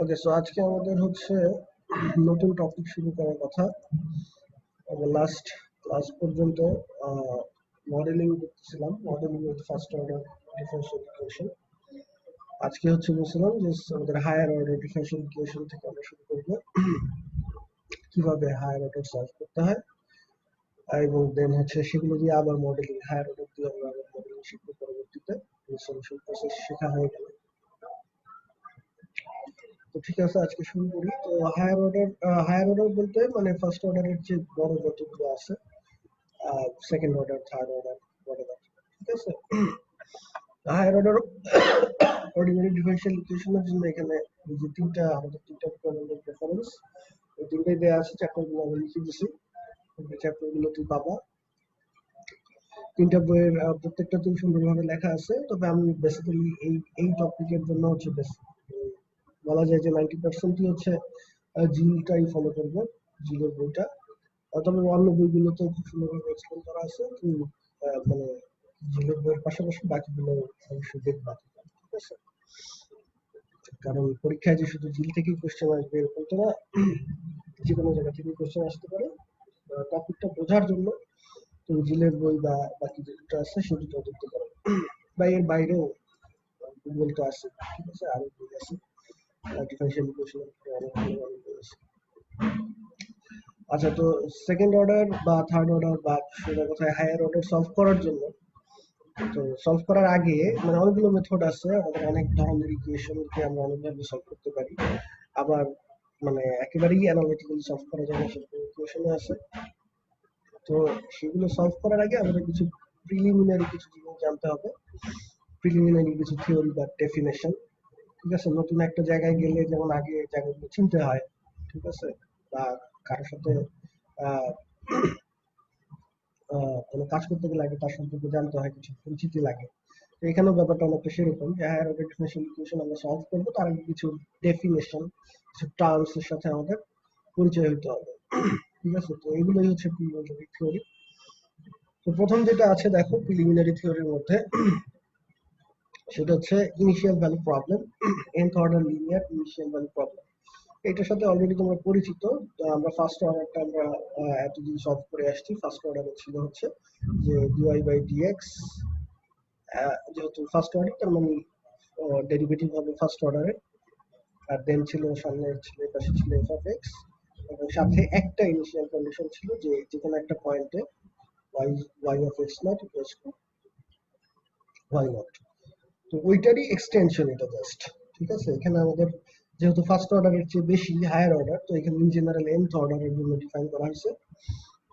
ওকে, so আজকে আমাদের হচ্ছে নতুন টপিক শুরু করার কথা। আমরা লাস্ট ক্লাস পর্যন্ত মডেলিং করতেছিলাম, modelling with first order differential equation. আজকে হচ্ছে বলছিলাম যে আমাদের হায়ার অর্ডার ডিফারেনশিয়াল ইকুয়েশন থেকে আমরা শুরু করবো, কিভাবে হায়ার অর্ডার সলভ করতে হয়, এবং দেন হচ্ছে সেগুলো দিয়ে আবার মডেলিং, হায়ার অর্ডার দিয়ে আমরা আবার মডেলিং শিখবো পরবর্তীতে সলিউশন প্রসেস শেখা হয়ে গেল। তো ঠিক আছে, আজকে শুরু করি। তো হায়ার অর্ডার বলতে মানে ফার্স্ট অর্ডারের যে বড় যতগুলো আছে, second order, third order, whatever, ঠিক আছে। হায়ার অর্ডার অর্ডিনারি ডিফারেনশিয়াল ইকুয়েশনের জন্য এখানে যে তিনটা প্রেফারেন্স, ওই তিনটাই দেওয়া আছে, চ্যাপ্টারগুলো আমি লিখে দিছি। চ্যাপ্টারগুলো তুই পাবা, তিনটা বইয়ের প্রত্যেকটাতেই সুন্দরভাবে লেখা আছে। তবে আমি বেসিক্যালি এই টপিকের জন্য হচ্ছে বলা যায় যে 90%ই হচ্ছে জিলটাই ফলো করবো, জিলের বইটা। তবে অন্য বইগুলোতে খুব সুন্দরভাবে এক্সপ্লেন করা আছে। তুমি মানে জিলের বইয়ের পাশাপাশি বাকিগুলো অবশ্যই দেখবা, ঠিক আছে। কারণ পরীক্ষায় যে শুধু জিল থেকেই কোশ্চেন আসবে এরকম তো না, যে কোনো জায়গা থেকে কোশ্চেন আসতে পারে। টপিকটা বোঝার জন্য তুমি জিলের বই বা বাকি যে দুটো আছে সেই দুটো দেখতে পারো, বা এর বাইরেও গুগল তো আছে, ঠিক আছে, আরো বই আছে ডিফারেনশিয়াল ইকুয়েশন, অনেক ভালো ভালো বই আছে। আচ্ছা, তো সেকেন্ড অর্ডার বা থার্ড অর্ডার বা সোজা কথায় হায়ার অর্ডার সলভ করার জন্য, তো সলভ করার আগে মানে অনেকগুলো মেথড আছে। আমাদের অনেক ধরনের ইকুয়েশনকে আমরা অনেকভাবে সলভ করতে পারি। আবার মানে একেবারেই অ্যানালিটিক্যালি সলভ করা যায় না, সেরকম ইকুয়েশনও আছে। তো সেগুলো সলভ করার আগে আমাদের কিছু প্রিলিমিনারি কিছু জিনিস জানতে হবে, প্রিলিমিনারি কিছু থিওরি বা ডেফিনেশন, ঠিক আছে। নতুন একটা জায়গায় গেলে যেমন আগে জায়গাগুলো চিনতে হয়, ঠিক আছে, বা কারোর সাথে আহ কোনো কাজ করতে গেলে আগে তার সম্পর্কে জানতে হয়, কিছু পরিচিতি লাগে। তো এখানেও ব্যাপারটা অনেকটা সেরকম, যে হায়ার অর্ডার ডিফারেনশিয়াল ইকুয়েশন আমরা সলভ করবো, তার আগে কিছু ডেফিনেশন, কিছু টার্মস এর সাথে আমাদের পরিচয় হতে হবে, ঠিক আছে। তো এগুলোই হচ্ছে প্রিলিমিনারি থিওরি। তো প্রথম যেটা আছে দেখো প্রিলিমিনারি থিওরির মধ্যে, সেটা হচ্ছে initial value problem, nth order linear initial value problem. এটার সাথে অলরেডি তোমরা পরিচিত। তো আমরা ফার্স্ট অর্ডারটা আমরা এতদিন সলভ করে আসছি। ফার্স্ট অর্ডারে ছিল হচ্ছে যে ডিওয়াই বাই ডিএক্স, যেহেতু ফার্স্ট অর্ডার তার মানে ডেরিভেটিভ হবে ফার্স্ট অর্ডারে। আর দেন ছিল সামনে ছিল পাশে ছিল এফ অফ এক্স, এবং সাথে একটা ইনিশিয়াল কন্ডিশন ছিল যে যেকোনো একটা পয়েন্টে y y of x naught equals to y naught. তো ওইটারই এক্সটেনশন এটা জাস্ট, ঠিক আছে। এখানে আমাদের যেহেতু ফার্স্ট অর্ডারের চেয়ে বেশি হায়ার অর্ডার, তো এখানে ইন জেনারেল nth অর্ডারের জন্য ডিফাইন করা হয়েছে।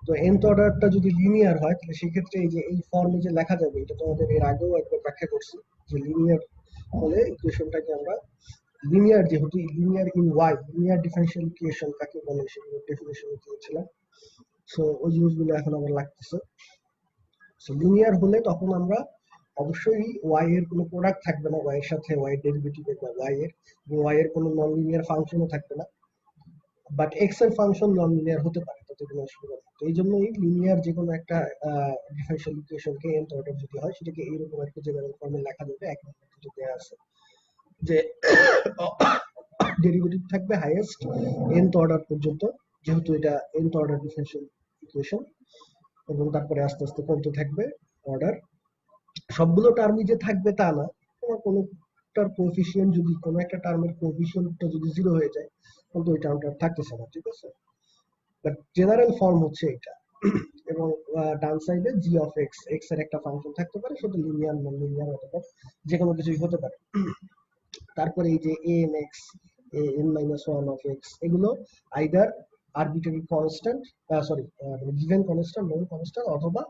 তো nth অর্ডারটা যদি লিনিয়ার হয় তাহলে সেক্ষেত্রে এই যে এই ফর্মে যে লেখা যাবে, এটা তোমাদের এর আগেও একবার ব্যাখ্যা করছি, যে লিনিয়ার হলে ইকুয়েশনটাকে আমরা লিনিয়ার, যেহেতু linear in y, linear differential equation কাকে বলে সেগুলো ডেফিনেশন দিয়েছিলাম। সো ওই জিনিসগুলো এখন আমার লাগতেছে। সো লিনিয়ার হলে তখন আমরা অবশ্যই ওয়াই এর কোনো প্রোডাক্ট থাকবে না, ওয়াই এর সাথে ওয়াই ডেরিভেটিভের বা ওয়াই এর, এবং ওয়াই এর কোনো নন লিনিয়ার ফাংশনও থাকবে না। বাট এক্স এর ফাংশন নন লিনিয়ার হতে পারে, তাতে কোনো অসুবিধা নেই। তো এই জন্যই লিনিয়ার যে কোনো একটা ডিফারেনশিয়াল ইকুয়েশনকে nth অর্ডার যদি হয় সেটাকে এইরকম একটা জেনারেল ফর্মে লেখা যাবে। এক নম্বর যেটা দেওয়া আছে যে ডেরিভেটিভ থাকবে হাইয়েস্ট nth অর্ডার পর্যন্ত, যেহেতু এটা nth অর্ডার ডিফারেনশিয়াল ইকুয়েশন, এবং তারপরে আস্তে আস্তে কমতে থাকবে অর্ডার। সবগুলো টার্মই যে থাকবে তা না, তোমার কোনোটার কোএফিসিয়েন্ট যদি কোনো একটা টার্মের কোএফিসিয়েন্টটা যদি জিরো হয়ে যায়, কিন্তু ওই টার্মটা থাকতেছে না, ঠিক আছে। বাট জেনারেল ফর্ম হচ্ছে এটা। এবং ডান সাইডে জি অফ এক্স, এক্স এর একটা ফাংশন থাকতে পারে, সেটা লিনিয়ার নন লিনিয়ার অথবা যে কোনো কিছুই হতে পারে। তারপরে এই যে a n x, a n minus one of x, এগুলো either arbitrary constant, sorry given constant, non constant, অথবা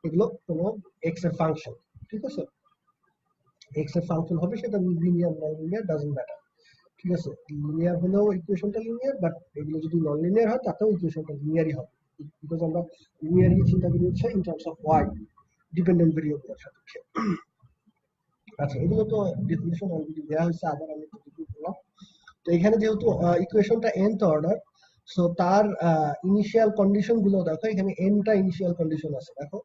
এগুলো কোনো এক্স এর ফাংশন, ঠিক আছে। এক্স এর ফাংশন হবে, সেটা linear non linear doesn't matter, ঠিক আছে। লিনিয়ার হলেও ইকুয়েশনটা লিনিয়ার, বাট এগুলো যদি নন লিনিয়ার হয় তাতেও ইকুয়েশনটা লিনিয়ারই হবে, বিকজ আমরা লিনিয়ারই চিন্তা করি হচ্ছে in terms of y, dependent ভেরিয়েবলের সাপেক্ষে। আচ্ছা, এগুলো তো ডেফিনিশন অলরেডি দেওয়া হয়েছে, আবার আমি একটু বললাম। তো এখানে যেহেতু ইকুয়েশনটা nth অর্ডার, সো তার ইনিশিয়াল কন্ডিশন গুলো দেখো, এখানে nটা ইনিশিয়াল কন্ডিশন আছে, দেখো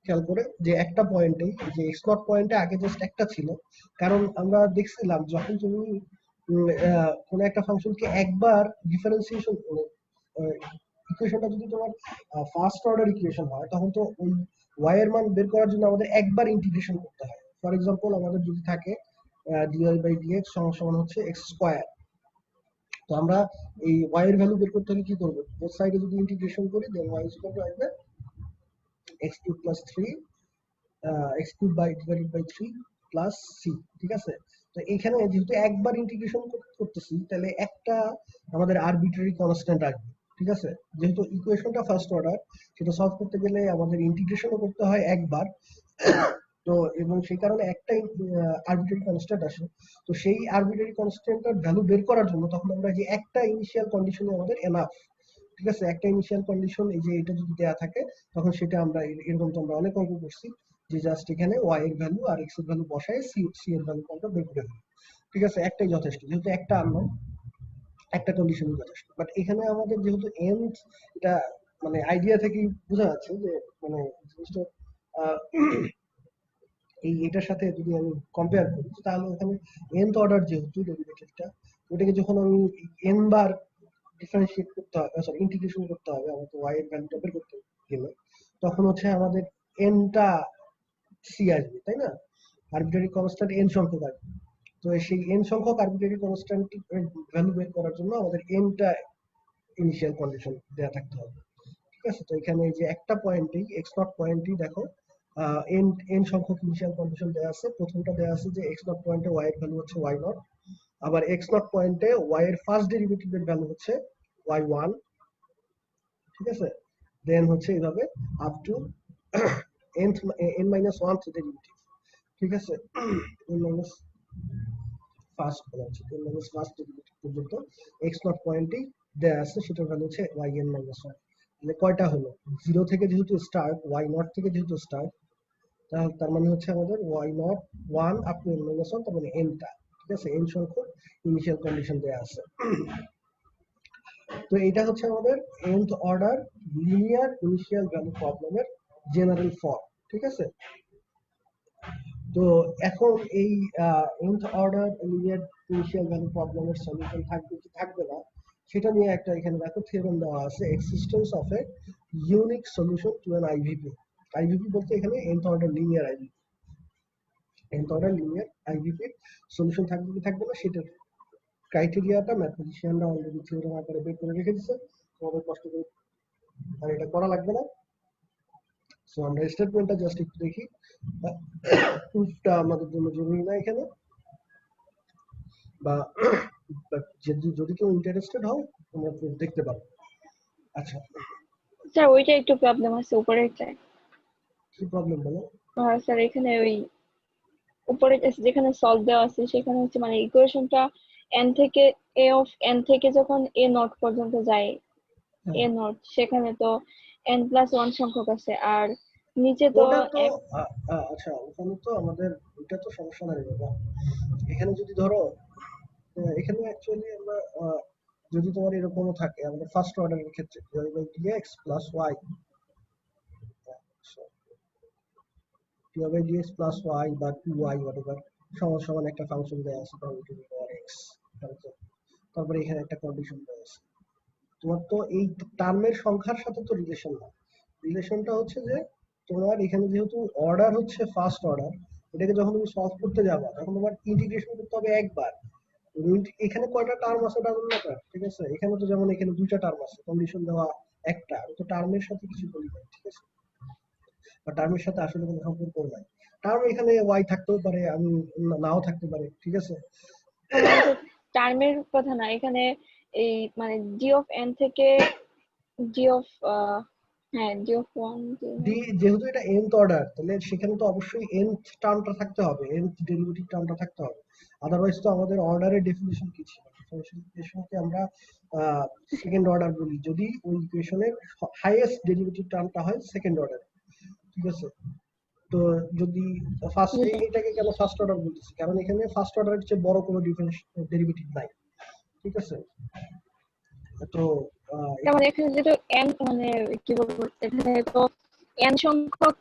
খেয়াল করে, যে একটা পয়েন্টে, যে এক্স নট পয়েন্টে আগে জাস্ট একটা ছিল। কারণ আমরা দেখছিলাম যখন তুমি কোন একটা ফাংশনকে একবার ডিফারেন্সিয়েশন ইকুয়েশনটা যদি তোমার ফার্স্ট অর্ডার ইকুয়েশন হয় তখন তো ওই y এর মান বের করার জন্য আমাদের একবার ইন্টিগ্রেশন করতে হয়। ফর এক্সাম্পল আমাদের যদি থাকে dy/dx সমান হচ্ছে x স্কয়ার, তো আমরা এই y এর ভ্যালু বের করতে হলে কি করব, বোথ সাইডে যদি ইন্টিগ্রেশন করি দেন y ইজ ইকুয়াল টু আসবে x³ + 3 x³ divided by 3 plus c। ঠিক আছে, তো এখানে যেহেতু একবার ইন্টিগ্রেশন করতেছি তাহলে একটা আমাদের আরবিট্রারি কনস্ট্যান্ট আসবে। ঠিক আছে, যেহেতু ইকুয়েশনটা ফার্স্ট অর্ডার, সেটা সলভ করতে গেলে আমাদের ইন্টিগ্রেশনও করতে হয় একবার, তো এবং সেই কারণে একটা আরবিট্রারি কনস্ট্যান্ট আসে। তো সেই আরবিট্রারি কনস্ট্যান্টের ভ্যালু বের করার জন্য তখন আমরা যে একটা ইনিশিয়াল কন্ডিশনে আমাদের এনাফ। ঠিক আছে, একটা ইনিশিয়াল কন্ডিশন এই যে এটা যদি দেয়া থাকে তখন সেটা আমরা এরকম তো আমরা অনেক অঙ্ক করছি যে জাস্ট এখানে y এর ভ্যালু আর x এর ভ্যালু বসায় c এর ভ্যালু আমরা বের করে ফেলি। ঠিক আছে, একটাই যথেষ্ট, যেহেতু একটা আননোন একটা কন্ডিশনই যথেষ্ট। বাট এখানে আমাদের যেহেতু nth, এটা মানে আইডিয়া থেকেই বোঝা যাচ্ছে যে মানে জিনিসটা এটার সাথে যদি আমি কম্পেয়ার করি তাহলে ওখানে nth অর্ডার যেহেতু ডেরিভেটিভটা, ওটাকে যখন আমি n বার ডিফারেন্সিয়েট করতে হবে, সরি ইন্টিগ্রেশন করতে হবে আমাকে y এর ভ্যালুটা বের করতে গেলে, তখন হচ্ছে আমাদের n টা c আসবে, তাই না? আরবিট্রারি কনস্ট্যান্ট n সংখ্যক আসবে। তো সেই n সংখ্যক আরবিট্রারি কনস্ট্যান্ট ভ্যালু বের করার জন্য আমাদের n টা ইনিশিয়াল কন্ডিশন দেয়া থাকতে হবে। ঠিক আছে, তো এখানে এই যে একটা পয়েন্টেই x0 পয়েন্টেই দেখো n সংখ্যক ইনিশিয়াল কন্ডিশন দেয়া আছে। প্রথমটা দেয়া আছে যে x0 পয়েন্টে y এর ভ্যালু হচ্ছে y0, আবার x0 পয়েন্টে y এর ফার্স্ট ডেরিভেটিভের ভ্যালু হচ্ছে y1। ঠিক আছে, দেন হচ্ছে এইভাবে আপ টু n-1 ডেরিভেটিভ। ঠিক আছে, n মাইনাস ফার্স্ট বলা হচ্ছে n-1 ডেরিভেটিভ পর্যন্ত x0 পয়েন্টেই দেয়া আছে, সেটার ভ্যালু হচ্ছে yn-1। মানে কয়টা হলো, 0 থেকে যেহেতু স্টার্ট, y0 থেকে যেহেতু স্টার্ট, তার মানে হচ্ছে আমাদের y0 1 আপ টু n-1, তার মানে n টা। ঠিক আছে, n সংখ্যক ইনিশিয়াল কন্ডিশন দেয়া আছে। তো এটা হচ্ছে আমাদের nth order linear initial value প্রবলেমের জেনারেল ফর্ম। ঠিক আছে, তো এখন এই nth order linear initial value প্রবলেমের সলিউশন থাকবে কি থাকবে না সেটা নিয়ে একটা এখানে দেখো থিওরেম দেওয়া আছে, existence of a unique solution to an IVP. IVP বলতে এখানে nth order linear IVP, nth order linear আইভিপির সলিউশন থাকবে কি থাকবে না সেটার ক্রাইটেরিয়াটা ম্যাথমেটিশিয়ানরা অলরেডি থিওরেম আকারে বের করে রেখে দিচ্ছে, তোমাদের কষ্ট করে আর এটা করা লাগবে না। সো আমরা স্টেটমেন্টটা জাস্ট একটু দেখি, প্রুফটা আমাদের জন্য জরুরি না এখানে, বা যদি কেউ ইন্টারেস্টেড হও তোমরা প্রুফ দেখতে পারো। আচ্ছা, স্যার ওইটা একটু প্রবলেম আছে উপরেরটায়। কি প্রবলেম বলো? স্যার এখানে ওই উপরে যেখানে সলভ দেওয়া আছে সেখানে হচ্ছে মানে ইকুয়েশনটা n থেকে a অফ n থেকে যখন a নট পর্যন্ত যায়, a নট, সেখানে তো n+1 সংখ্যক আছে, আর নিচে তো ওটা তো আচ্ছা, ওখানে তো আমাদের ওইটা তো সমস্যা নাই বাবা। এখানে যদি ধরো এখানে অ্যাকচুয়ালি আমরা যদি তোমার এরকমও থাকে আমাদের ফার্স্ট অর্ডারের ক্ষেত্রে dx plus y, dx plus y বা 2y whatever সমান সমান একটা ফাংশন দেয়া আছে x, তারপরে এখানে একটা কন্ডিশন দেয়া আছে। তোমার তো এই টার্মের সংখ্যার সাথে তো রিলেশন না, রিলেশনটা হচ্ছে যে তোমার এখানে যেহেতু অর্ডার হচ্ছে ফার্স্ট অর্ডার, এটাকে যখন তুমি সলভ করতে যাবা তখন তোমার ইন্টিগ্রেশন করতে হবে একবার। এখানে কয়টা টার্ম আছে ডাবল ম্যাটার। ঠিক আছে, এখানে তো যেমন এখানে দুইটা টার্ম আছে, কন্ডিশন দেওয়া একটা, তো টার্মের সাথে কিছু বলি নাই। ঠিক আছে, বা টার্মের সাথে আসলে কোনো সম্পর্ক নাই। টার্ম এখানে ওয়াই থাকতেও পারে, আমি নাও থাকতে পারে। ঠিক আছে, টার্মের কথা না এখানে, এই মানে জি অফ n থেকে জি অফ হ্যাঁ জি অফ 1 যেহেতু এটা nth অর্ডার তাহলে সেখানে তো অবশ্যই nth টার্মটা থাকতে হবে, nth ডেরিভেটিভ টার্মটা থাকতে হবে। আদারওয়াইজ তো আমাদের অর্ডারের ডেফিনিশন কি ছিল, ডিফারেন্সিয়েশনকে আমরা সেকেন্ড অর্ডার বলি যদি ওই ইকুয়েশনের হাইয়েস্ট ডেরিভেটিভ টার্মটা হয় সেকেন্ড অর্ডার। ঠিক আছে, তো যদি ফার্স্ট, এটাকে কেন ফার্স্ট অর্ডার বলতেছি, কারণ এখানে ফার্স্ট অর্ডারের চেয়ে বড় কোনো ডেরিভেটিভ নাই। ঠিক আছে, তো যেমন এখানে যেহেতু n মানে কি বলবো, এখানে তো n সংখ্যক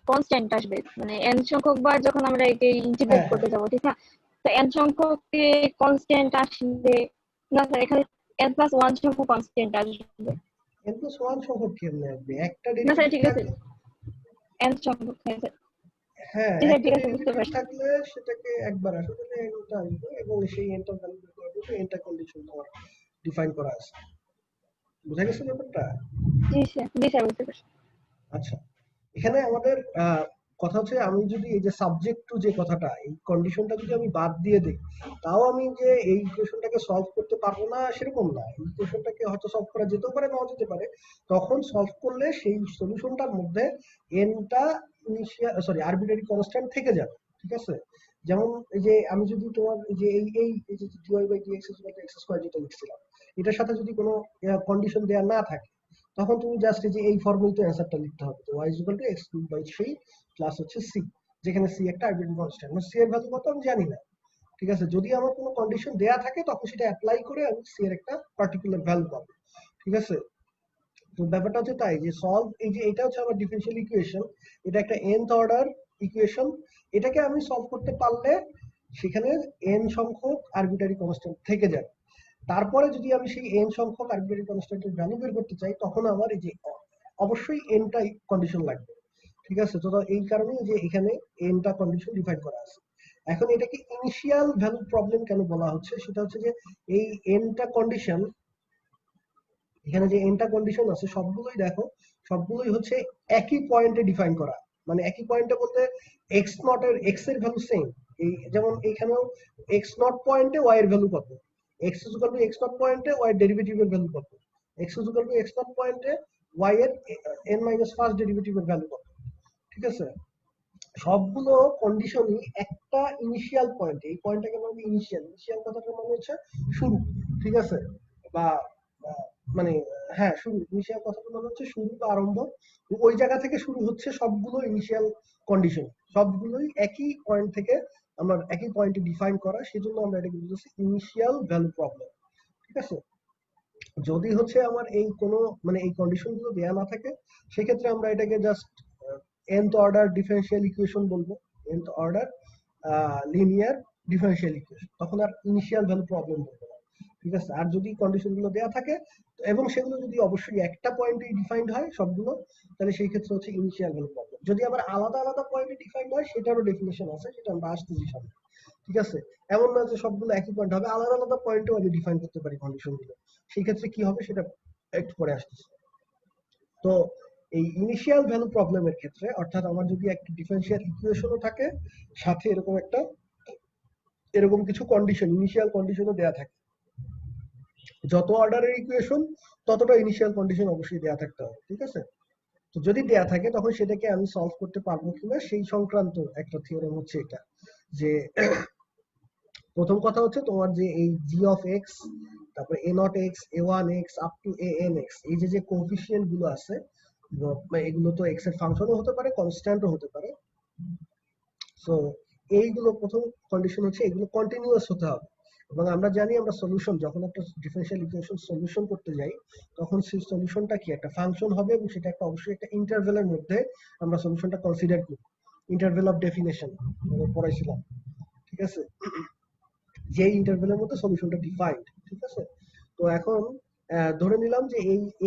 কনস্ট্যান্ট আসবে, মানে n সংখ্যক বার যখন আমরা একে ইন্টিগ্রেট করতে যাব, ঠিক না? তো n সংখ্যক কনস্ট্যান্ট আসলে, না স্যার এখানে n+1 সংখ্যক কনস্ট্যান্ট আসবে। n+1 সংখ্যক কেমনে আসবে? একটা না স্যার ডেরিভেটিভ ঠিক আছে, থাকলে, n সংখ্যক, হ্যাঁ স্যার, হ্যাঁ জি স্যার একটা ঠিক আছে, বুঝতে ডেরিভেটিভ পারছি। থাকলে সেটাকে একবার আসবে, তাহলে এটা আসবে এবং সেই এনটা ভ্যালু বের করার জন্য এনটা কন্ডিশন তোমার ডিফাইন করা আছে। বুঝা গেছে ব্যাপারটা? জি স্যার বুঝতে পারছি। আচ্ছা, এখানে আমাদের কথা হচ্ছে, আমি যদি এই যে সাবজেক্ট টু যে কথাটা, এই কন্ডিশনটা যদি আমি বাদ দিয়ে দিই, তাও আমি যে এই ইকুয়েশনটাকে সলভ করতে পারবো না সেরকম না। এই ইকুয়েশনটাকে হয়তো সলভ করা যেতেও পারে, নাও যেতে পারে। তখন সলভ করলে সেই সলিউশনটার মধ্যে এনটা ইনিশিয়াল সরি আরবিট্রারি কনস্ট্যান্ট থেকে যাবে, ঠিক আছে? যেমন এই যে আমি যদি তোমার এই যে এই যে dy/dx = x² যেটা লিখছিলাম, এটার সাথে যদি কোনো কন্ডিশন দেয়া না থাকে, তখন তুমি জাস্ট এই যে এই ফর্মেই তো অ্যান্সারটা লিখতে হবে, তো y = x³/3 প্লাস হচ্ছে c, যেখানে c একটা আরবিট্রারি কনস্ট্যান্ট, মানে c এর ভ্যালু কত আমি জানি না, ঠিক আছে? যদি আমার কোনো কন্ডিশন দেয়া থাকে তখন সেটা অ্যাপ্লাই করে আমি c এর একটা পার্টিকুলার ভ্যালু পাবো, ঠিক আছে? তো ব্যাপারটা হচ্ছে তাই যে সলভ, এই যে এটা হচ্ছে আমার ডিফারেনশিয়াল ইকুয়েশন, এটা একটা nth অর্ডার ইকুয়েশন। এটাকে আমি সলভ করতে পারলে সেখানে n সংখ্যক আরবিট্রারি কনস্ট্যান্ট থেকে যাবে। তারপরে যদি আমি সেই n সংখ্যক আরবিট্রারি কনস্ট্যান্টের ভ্যালু বের করতে চাই, তখন আমার এই যে অবশ্যই nটা কন্ডিশন লাগবে, ঠিক আছে? তো এই কারণেই যে এখানে nটা কন্ডিশন ডিফাইন করা আছে। এখন এটাকে ইনিশিয়াল ভ্যালু প্রবলেম কেন বলা হচ্ছে, সেটা হচ্ছে যে এই nটা কন্ডিশন, এখানে যে nটা কন্ডিশন আছে সবগুলোই দেখো, সবগুলোই হচ্ছে একই পয়েন্টে ডিফাইন করা। মানে একই পয়েন্টে বলতে x0 এর x এর ভ্যালু সেম। এই যেমন এইখানেও x0 পয়েন্টে y এর ভ্যালু কত, x=x0 পয়েন্টে y এর ডেরিভেটিভের ভ্যালু কত, x=x0 পয়েন্টে y এর n-1st ডেরিভেটিভের ভ্যালু কত, ঠিক আছে? সবগুলো কন্ডিশনই একটা ইনিশিয়াল পয়েন্ট, এই পয়েন্টটাকে বলা হয় ইনিশিয়াল। ইনিশিয়াল কথাটার মানে হচ্ছে শুরু, ঠিক আছে? বা মানে হ্যাঁ শুরু, ইনিশিয়াল কথাটার মানে হচ্ছে শুরু বা আরম্ভ। ওই জায়গা থেকে শুরু হচ্ছে সবগুলো ইনিশিয়াল কন্ডিশন, সবগুলোই একই পয়েন্ট থেকে আমার একই পয়েন্টে ডিফাইন করা, সেজন্য আমরা এটাকে বলতেছি ইনিশিয়াল ভ্যালু প্রবলেম, ঠিক আছে? যদি হচ্ছে আমার এই কোনো মানে এই কন্ডিশন গুলো দেয়া না থাকে, সেক্ষেত্রে আমরা এটাকে just nth order differential equation বলবো, nth order linear differential equation, তখন আর ইনিশিয়াল ভ্যালু প্রবলেম বলবো না, ঠিক আছে? আর যদি কন্ডিশন গুলো দেয়া থাকে এবং সেগুলো যদি অবশ্যই একটা পয়েন্টে ডিফাইন্ড হয় সবগুলো, তাহলে সেই ক্ষেত্রে হচ্ছে ইনিশিয়াল ভ্যালু প্রবলেম। যদি আবার আলাদা আলাদা পয়েন্টে ডিফাইন্ড হয়, সেটারও ডেফিনেশন আছে, সেটা আমরা আসতেছি সামনে, ঠিক আছে? এমন না যে সবগুলো একই পয়েন্ট হবে, আলাদা আলাদা পয়েন্টেও আমি ডিফাইন করতে পারি কন্ডিশন গুলো। সেই ক্ষেত্রে কি হবে সেটা একটু পরে আসতেছে। তো এই ইনিশিয়াল ভ্যালু প্রবলেমের ক্ষেত্রে, অর্থাৎ আমার যদি একটা ডিফারেনশিয়াল ইকুয়েশনও থাকে, সাথে এরকম কিছু কন্ডিশন, ইনিশিয়াল কন্ডিশনও দেয়া থাকে, যত অর্ডারের ইকুয়েশন ততটা ইনিশিয়াল কন্ডিশন অবশ্যই দেয়া থাকতে হবে, ঠিক আছে? তো যদি দেয়া থাকে তখন সেটাকে আমি সলভ করতে পারবো কিনা সেই সংক্রান্ত একটা থিওরেম হচ্ছে এটা, যে প্রথম কথা হচ্ছে তোমার যে এই g of x, তারপরে a0x, a1x up to anx, এই যে কোএফিসিয়েন্ট গুলো আছে, এগুলো তো x এর ফাংশনও হতে পারে, কনস্ট্যান্টও হতে পারে। সো এইগুলো প্রথম কন্ডিশন হচ্ছে এগুলো কন্টিনিউয়াস হতে হবে। এবং আমরা জানি আমরা সলিউশন যখন একটা ডিফারেনশিয়াল ইকুয়েশন সলিউশন করতে যাই, তখন সেই সলিউশনটা কি একটা ফাংশন হবে এবং সেটা একটা অবশ্যই একটা ইন্টারভ্যালের মধ্যে আমরা সলিউশনটা কনসিডার করি। ইন্টারভ্যাল অফ ডেফিনেশন পড়াইছিলাম, ঠিক আছে? যে ইন্টারভ্যালের মধ্যে সলিউশনটা ডিফাইন্ড, ঠিক আছে? তো এখন ধরে নিলাম যে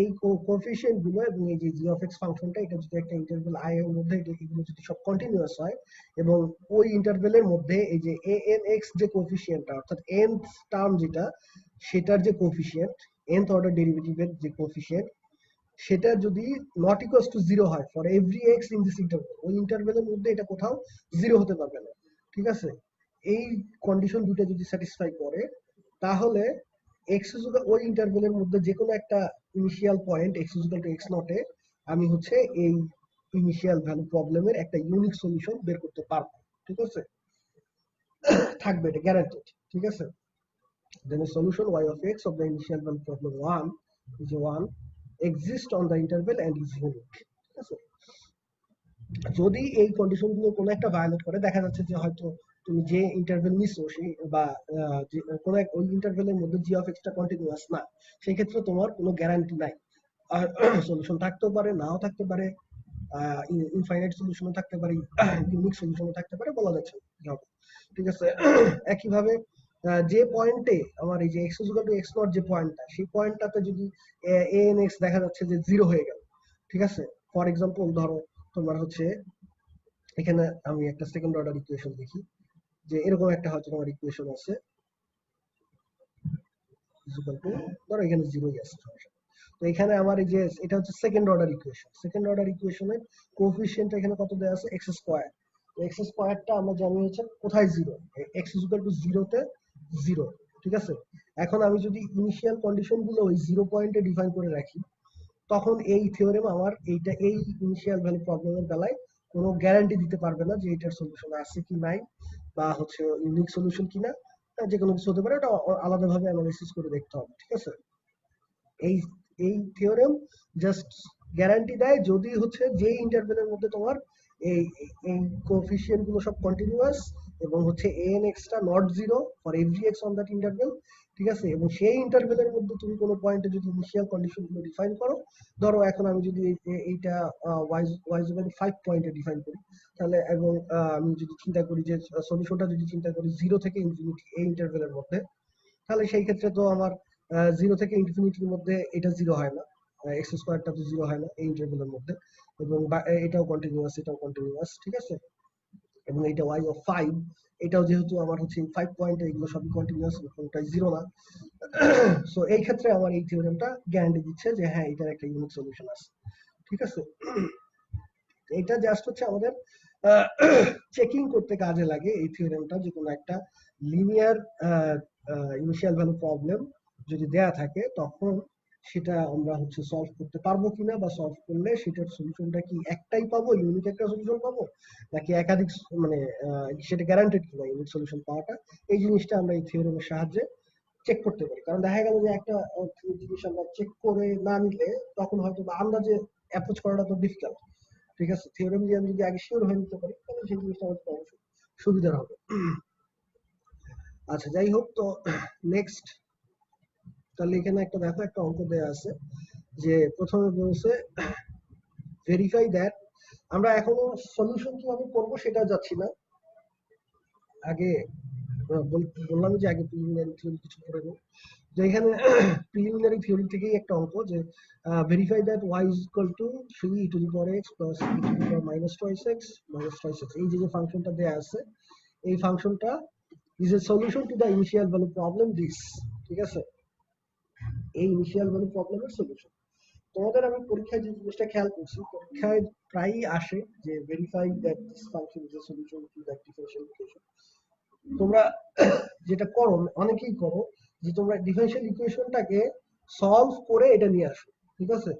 এই কোএফিসিয়েন্ট গুলো এবং এই যে g of x ফাংশনটা, এটা যদি একটা ইন্টারভ্যাল i এর মধ্যে এগুলো যদি সব কন্টিনিউয়াস হয়, এবং ওই ইন্টারভ্যালের মধ্যে এই যে anx যে কোএফিসিয়েন্টটা, অর্থাৎ nth টার্ম যেটা, সেটার যে কোএফিসিয়েন্ট, nth অর্ডার ডেরিভেটিভের যে কোএফিসিয়েন্ট, সেটা যদি নট ইকুয়ালস টু 0 হয় for every x in this interval, ওই ইন্টারভ্যালের মধ্যে এটা কোথাও 0 হতে পারবে না, ঠিক আছে? এই কন্ডিশন দুটো যদি স্যাটিসফাই করে, তাহলে ওই ইন্টারভ্যালের মধ্যে যে কোনো একটা ইনিশিয়াল পয়েন্ট x=x0 এ আমি হচ্ছে এই ইনিশিয়াল ভ্যালু প্রবলেমের একটা ইউনিক সলিউশন বের করতে পারবো, ঠিক আছে? থাকবে, এটা গ্যারান্টেড, ঠিক আছে? then a solution y of x of the initial value problem 1 is 1 exists on the interval and is unique, ঠিক আছে? যদি এই কন্ডিশন গুলো কোনো একটা ভায়োলেট করে, দেখা যাচ্ছে যে হয়তো তুমি যে ইন্টারভেল নিছো সেই বা যে কোনো ওই ইন্টারভেলের মধ্যে g of x টা কন্টিনিউয়াস না, সেই ক্ষেত্রে তোমার কোনো গ্যারান্টি নাই। আর সলিউশন থাকতেও পারে, নাও থাকতে পারে, ইনফাইনাইট সলিউশনও থাকতে পারে, ইউনিক সলিউশনও থাকতে পারে, বলা যাচ্ছে না কি হবে। ঠিক আছে। একইভাবে যে পয়েন্টে আমার এই যে x equal two x not যে পয়েন্টটা, সেই পয়েন্টটাতে যদি an(x) দেখা যাচ্ছে যে 0 হয়ে গেল, ঠিক আছে। ফর এক্সাম্পল ধরো তোমার হচ্ছে এখানে আমি একটা সেকেন্ড অর্ডার ইকুয়েশন দেখি, যে এরকম একটা হয়তো তোমার ইকুয়েশন আছে ইকুয়াল টু, ধরো এখানে 0ই আছে, সমস্যা নেই। তো এখানে আমার এই যে এটা হচ্ছে second order equation, second order ইকুয়েশনের কোএফিসিয়েন্ট এখানে কত দেওয়া আছে, x স্কয়ার। তো x স্কয়ারটা আমরা জানি হচ্ছে কোথায় 0, x ইকুয়াল টু 0 তে 0, ঠিক আছে। এখন আমি যদি ইনিশিয়াল কন্ডিশন গুলো ওই 0 পয়েন্টে ডিফাইন করে রাখি, তখন এই থিওরেম আমার এইটা এই ইনিশিয়াল ভ্যালু প্রবলেমের বেলায় কোনো গ্যারান্টি দিতে পারবে না যে এটার সলিউশন আছে কি নাই, বা হচ্ছে ইউনিক সলিউশন কিনা, যে কোনো কিছু হতে পারে, এটা আলাদাভাবে অ্যানালাইসিস করে দেখতে হবে, ঠিক আছে। এই এই থিওরেম জাস্ট গ্যারান্টি দেয় যদি হচ্ছে যে ইন্টারভেলের মধ্যে তোমার এই এই কোএফিসিয়েন্ট গুলো সব কন্টিনিউয়াস, এবং হচ্ছে an(x) টা not 0 for every x on that interval, ঠিক আছে। এবং সেই ইন্টারভেলের মধ্যে তুমি কোনো পয়েন্টে যদি ইনিশিয়াল কন্ডিশন গুলো ডিফাইন করো, ধরো এখন আমি যদি এইটা y 5 পয়েন্টে ডিফাইন করি, তাহলে এবং আমি যদি চিন্তা করি যে সলিউশনটা যদি চিন্তা করি 0 থেকে ইনফিনিটি এই ইন্টারভেলের মধ্যে, তাহলে সেই ক্ষেত্রে তো আমার 0 থেকে ইনফিনিটির মধ্যে এটা 0 হয় না, x স্কয়ারটা তো 0 হয় না এই ইন্টারভেলের মধ্যে, এবং এটাও কন্টিনিউয়াস, এটাও কন্টিনিউয়াস, ঠিক আছে। এবং এটা y অফ 5, এটাও যেহেতু আমার হচ্ছে 5 পয়েন্টে, এগুলো সবই কন্টিনিউয়াস, কোনটাই 0 না। সো এই ক্ষেত্রে আমার এই থিওরেমটা গ্যারান্টি দিচ্ছে যে হ্যাঁ, এটার একটা ইউনিক সলিউশন আছে, ঠিক আছে। এটা জাস্ট হচ্ছে আমাদের চেকিং করতে কাজে লাগে এই থিওরেমটা, যে কোনো একটা লিনিয়ার ইনিশিয়াল ভ্যালু প্রবলেম যদি দেয়া থাকে, তখন সেটা আমরা হচ্ছে সলভ করতে পারবো কিনা, বা সলভ করলে সেটার সলিউশনটা কি একটাই পাবো, ইউনিক একটা সলিউশন পাবো, নাকি একাধিক, মানে সেটা গ্যারান্টেড কিনা ইউনিক সলিউশন পাওয়াটা, এই জিনিসটা আমরা এই থিওরেমের সাহায্যে চেক করতে পারি। কারণ দেখা গেল যে একটা জিনিস আমরা চেক করে না নিলে, তখন হয়তো বা আন্দাজে অ্যাপ্রোচ করাটা তো ডিফিকাল্ট, ঠিক আছে। থিওরেম দিয়ে আমি যদি আগে শিওর হয়ে নিতে পারি, তাহলে সেই জিনিসটা আমাদের অবশ্যই সুবিধার হবে। আচ্ছা, যাই হোক, তো নেক্সট, তাহলে এখানে একটা দেখো, একটা অঙ্ক দেয়া আছে, যে প্রথমে বলছে ভেরিফাই দ্যাট, আমরা এখনো সলিউশন কিভাবে করবো সেটা যাচ্ছি না, আগে বললাম যে আগে প্রিলিমিনারি থিওরি কিছু করে নেব। তো এখানে প্রিলিমিনারি থিওরি থেকেই একটা অঙ্ক, যে verify that y is equal to 3 to the power x plus e to the power minus twice x minus twice x, এই যে ফাংশনটা দেয়া আছে, এই ফাংশনটা is a solution to the initial value problem this, ঠিক আছে। এই ইনিশিয়াল ভ্যালু প্রবলেমের সলিউশন তোমাদের আমি পরীক্ষায় যে জিনিসটা খেয়াল করছি, পরীক্ষায় প্রায়ই আসে যে verify that this function is a solution to that differential equation. তোমরা যেটা করো, অনেকেই করো, যে তোমরা ডিফারেনশিয়াল ইকুয়েশনটাকে সলভ করে এটা নিয়ে আসো, ঠিক আছে।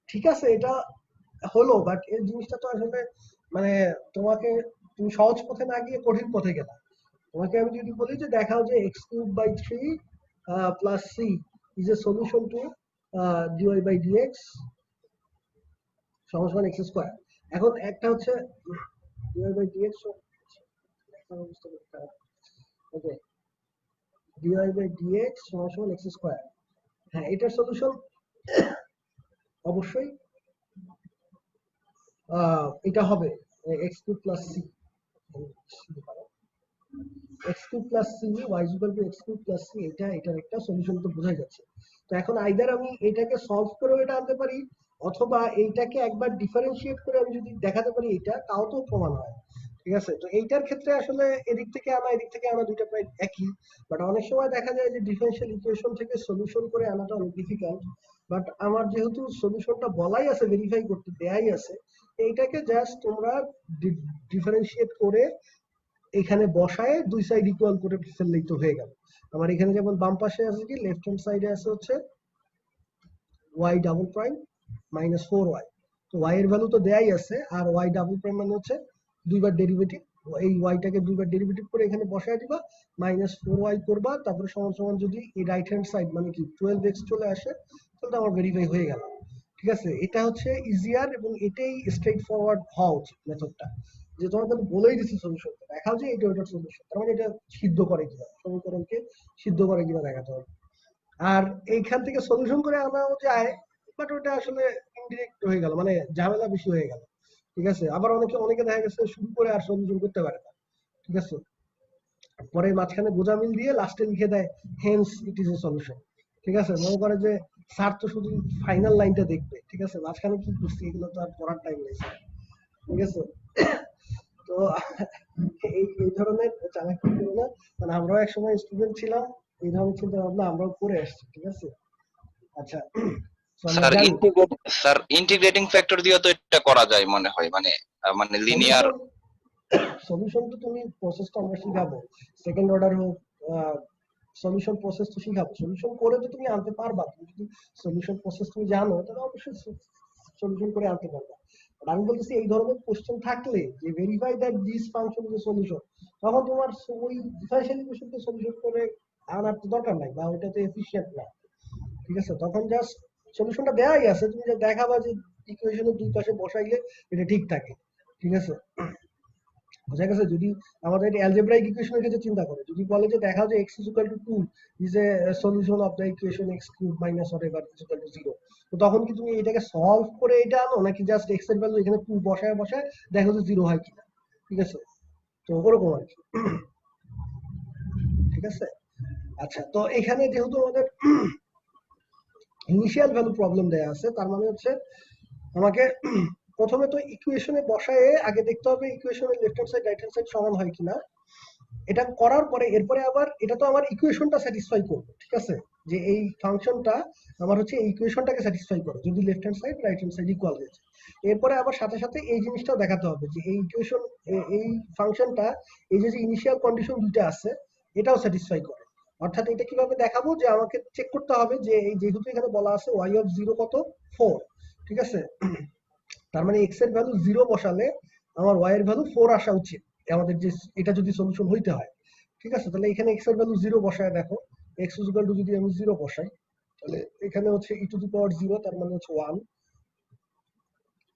ঠিক আছে, এটা হলো, বাট এই জিনিসটা তো আসলে মানে তোমাকে, তুমি সহজ পথে না গিয়ে কঠিন পথে গেলা। তোমাকে আমি যদি বলি যে দেখাও যে x³ plus c is a solution to dy by dx সমান x স্কয়ার। এখন একটা হচ্ছে dy by dx, okay, dy by dx সমান x স্কয়ার, হ্যাঁ, এটার সলিউশন অবশ্যই এটা হবে x³ plus c, x³ plus c, y is equal to x³ plus c, এটার একটা সলিউশন তো বোঝা যাচ্ছে। তো এখন আইদার আমি এটাকে সলভ করেও এটা আনতে পারি, অথবা এইটাকে একবার ডিফারেন্সিয়েট করে আমি যদি দেখাতে পারি এটা, তাও তো প্রমাণ হয়, ঠিক আছে। তো এইটার ক্ষেত্রে আসলে এদিক থেকে আনা দুইটা প্রায় একই, বাট অনেক সময় দেখা যায় যে ডিফারেন্সিয়াল ইকুয়েশন থেকে সলিউশন করে আনাটা অনেক ডিফিকাল্ট। বাট আমার যেহেতু সলিউশনটা বলাই আছে, ভেরিফাই করতে দেয়াই আছে, এইটাকে জাস্ট তোমরা ডিফারেন্সিয়েট করে এখানে বসায় দুই সাইড ইকুয়াল করে ফেললেই তো হয়ে গেল। আমার এখানে যেমন বাম পাশে আছে কি, লেফট হ্যান্ড সাইডে আছে হচ্ছে y double prime minus 4y, তো y এর ভ্যালু তো দেয়াই আছে, আর y ডাবল প্রাইম মানে হচ্ছে দুইবার ডেরিভেটিভ, এই y-টাকে দুইবার ডেরিভেটিভ করে এখানে বসায় দিবা, -4y করবা, তারপরে সমান সমান যদি এই রাইট হ্যান্ড সাইড মানে কি 12x চলে আসে, তাহলে আমার ভেরিফাই হয়ে গেল, ঠিক আছে। এটা হচ্ছে ইজিয়ার, এবং এটাই স্ট্রেট ফরওয়ার্ড হওয়া উচিত মেথডটা, যে তোমাকে আমি বলেই দিচ্ছি সলিউশন দেখাও যে এটা ওটার সলিউশন, তার মানে এটা সিদ্ধ করে কিনা, সমীকরণকে সিদ্ধ করে কিনা দেখাতে হবে। আর এইখান থেকে সলিউশন করে আনাও যায়, বাট ওটা আসলে ইনডিরেক্ট হয়ে গেল, মানে ঝামেলা বেশি হয়ে গেল। ঠিক আছে, আবার অনেকে অনেকে দেখা গেছে শুরু করে আর সলিউশন করতে পারে না, ঠিক আছে, পরে মাঝখানে গোঁজামিল দিয়ে লাস্টে লিখে দেয় hence it is a solution. ঠিক আছে, মনে করে যে স্যার তো শুধু ফাইনাল লাইনটা দেখবে, ঠিক আছে, মাঝখানে কি করছি এগুলো তো আর পড়ার টাইম নেই স্যার, ঠিক আছে। তো এই ধরনের চালাকি করো না, মানে আমরাও এক সময় স্টুডেন্ট ছিলাম, এই ধরনের চিন্তা ভাবনা আমরাও করে আসছি, ঠিক আছে। আচ্ছা, তো আমরা স্যার জানি ইন্টিগ্রেটিং ফ্যাক্টর দিয়ে তো এটা করা যায় মনে হয়, মানে মানে লিনিয়ার। সলিউশন, সলিউশন তো তুমি প্রসেসটা আমরা শিখাবো, সেকেন্ড অর্ডার হোক, সলিউশন প্রসেস তো শিখাবো, সলিউশন করে তো তুমি আনতে পারবা, তুমি যদি সলিউশন প্রসেস তুমি জানো তাহলে অবশ্যই সলিউশন করে আনতে পারবা। আর আমি বলতেছি এই ধরনের কোশ্চেন থাকলে যে verify that this function is a solution, তখন তোমার ওই ডিফারেনশিয়াল ইকুয়েশনকে সলিউশন করে আনার তো দরকার নাই, বা ওইটা তো এফিশিয়েন্ট না, ঠিক আছে। তখন জাস্ট সলিউশনটা দেয়াই আছে, তুমি যে দেখাবা যে ইকুয়েশনের দুই পাশে বসাইলে এটা ঠিক থাকে, ঠিক আছে। বোঝা গেছে? যদি আমাদের অ্যালজেব্রাইক ইকুয়েশনের ক্ষেত্রে চিন্তা করে, যদি বলে যে দেখা যায় x is equal to 2 is a solution of the equation x cube minus whatever is equal to 0, তো তখন কি তুমি এটাকে সলভ করে এটা আনো, নাকি জাস্ট x এর ভ্যালু এখানে 2 বসায় বসায় দেখো যে 0 হয় কিনা, ঠিক আছে, তো ওরকম আর কি, ঠিক আছে। আচ্ছা, তো এখানে যেহেতু আমাদের ইনিশিয়াল ভ্যালু প্রবলেম দেয়া আছে, তার মানে হচ্ছে আমাকে প্রথমে তো ইকুয়েশনে বসায় আগে দেখতে হবে ইকুয়েশনের left hand side right hand side সমান হয় কিনা। এটা করার পরে এরপরে আবার এটা তো আমার ইকুয়েশনটা স্যাটিসফাই করবে, ঠিক আছে, যে এই ফাংশনটা আমার হচ্ছে এই ইকুয়েশনটাকে স্যাটিসফাই করে যদি left hand side right hand side equal হয়েছে। এরপরে আবার সাথে সাথে এই জিনিসটাও দেখাতে হবে যে এই ইকুয়েশন, এই ফাংশনটা, এই যে ইনিশিয়াল কন্ডিশন দুইটা আছে এটাও স্যাটিসফাই করে। অর্থাৎ এটা কিভাবে দেখাবো, যে আমাকে চেক করতে হবে যে এই যেহেতু এখানে বলা আছে y অফ 0 কত 4, ঠিক আছে, তার মানে x এর ভ্যালু 0 বসালে আমার y এর ভ্যালু 4 আসা উচিত আমাদের, যে এটা যদি সলিউশন হইতে হয়, ঠিক আছে। তাহলে এখানে x এর ভ্যালু 0 বসায় দেখো, x ইজ ইকুয়াল টু যদি আমি 0 বসাই, তাহলে এখানে হচ্ছে e টু দি পাওয়ার 0 তার মানে হচ্ছে 1,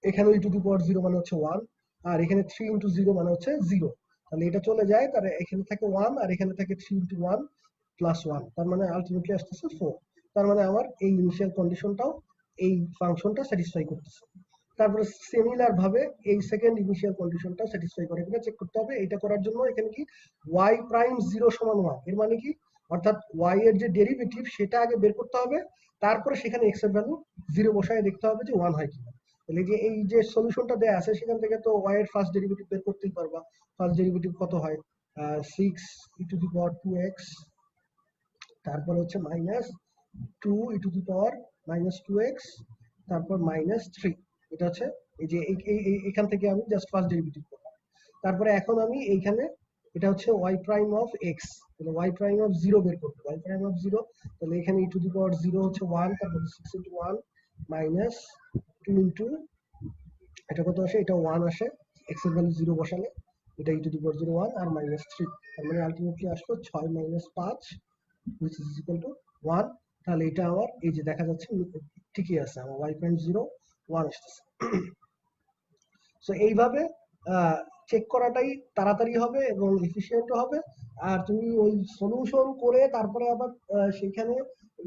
এখানে e টু দি পাওয়ার 0 মানে হচ্ছে 1, আর এখানে 3 ইনটু 0 মানে হচ্ছে 0, তাহলে এটা চলে যায়, তাহলে এখানে থাকে 1 আর এখানে থাকে 3 ইনটু 1 প্লাস 1, তার মানে আলটিমেটলি আসতেছে 4। তার মানে আমার এই ইনিশিয়াল কন্ডিশনটাও এই ফাংশনটা স্যাটিসফাই করতেছে। তারপরে সিমিলার ভাবে এই সেকেন্ড ইনিশিয়াল কন্ডিশনটা স্যাটিসফাই করে কিনা চেক করতে হবে। এটা করার জন্য এখানে কি y প্রাইম 0 সমান 1, এর মানে কি, অর্থাৎ y এর যে ডেরিভেটিভ সেটা আগে বের করতে হবে, তারপরে সেখানে x এর ভ্যালু 0 বসায় দেখতে হবে যে 1 হয় কিনা। তাহলে যে এই যে সলিউশনটা দেয়া আছে সেখান থেকে তো y এর ফার্স্ট ডেরিভেটিভ বের করতেই পারবা। ফার্স্ট ডেরিভেটিভ কত হয়, 6 e to the power 2x, তারপর হচ্ছে minus 2 e to the power minus 2x, তারপর মাইনাস 3, এটা হচ্ছে এই যে এখান থেকে আমি জাস্ট ফার্স্ট ডেরিভেটিভ করলাম। তারপরে এখন আমি এইখানে এটা হচ্ছে y প্রাইম অফ x, তাহলে y প্রাইম অফ 0 বের করতে, y প্রাইম অফ 0, তাহলে এখানে e টু দি পাওয়ার 0 হচ্ছে 1, তারপর 6 ইনটু 1 মাইনাস 2 ইনটু এটা কত আসে, এটা 1 আসে, x এর ভ্যালু 0 বসালে এটা e টু দি পাওয়ার 0 1 আর মাইনাস 3, তার মানে আলটিমেটলি আসলো 6 minus 5 which is equal to 1। তাহলে এটা আমার এই যে দেখা যাচ্ছে ঠিকই আছে, আমার y প্রাইম 0 1 আসতেছে। সো এইভাবে চেক করাটাই তাড়াতাড়ি হবে এবং এফিশিয়েন্টও হবে। আর তুমি ওই সলিউশন করে তারপরে আবার সেখানে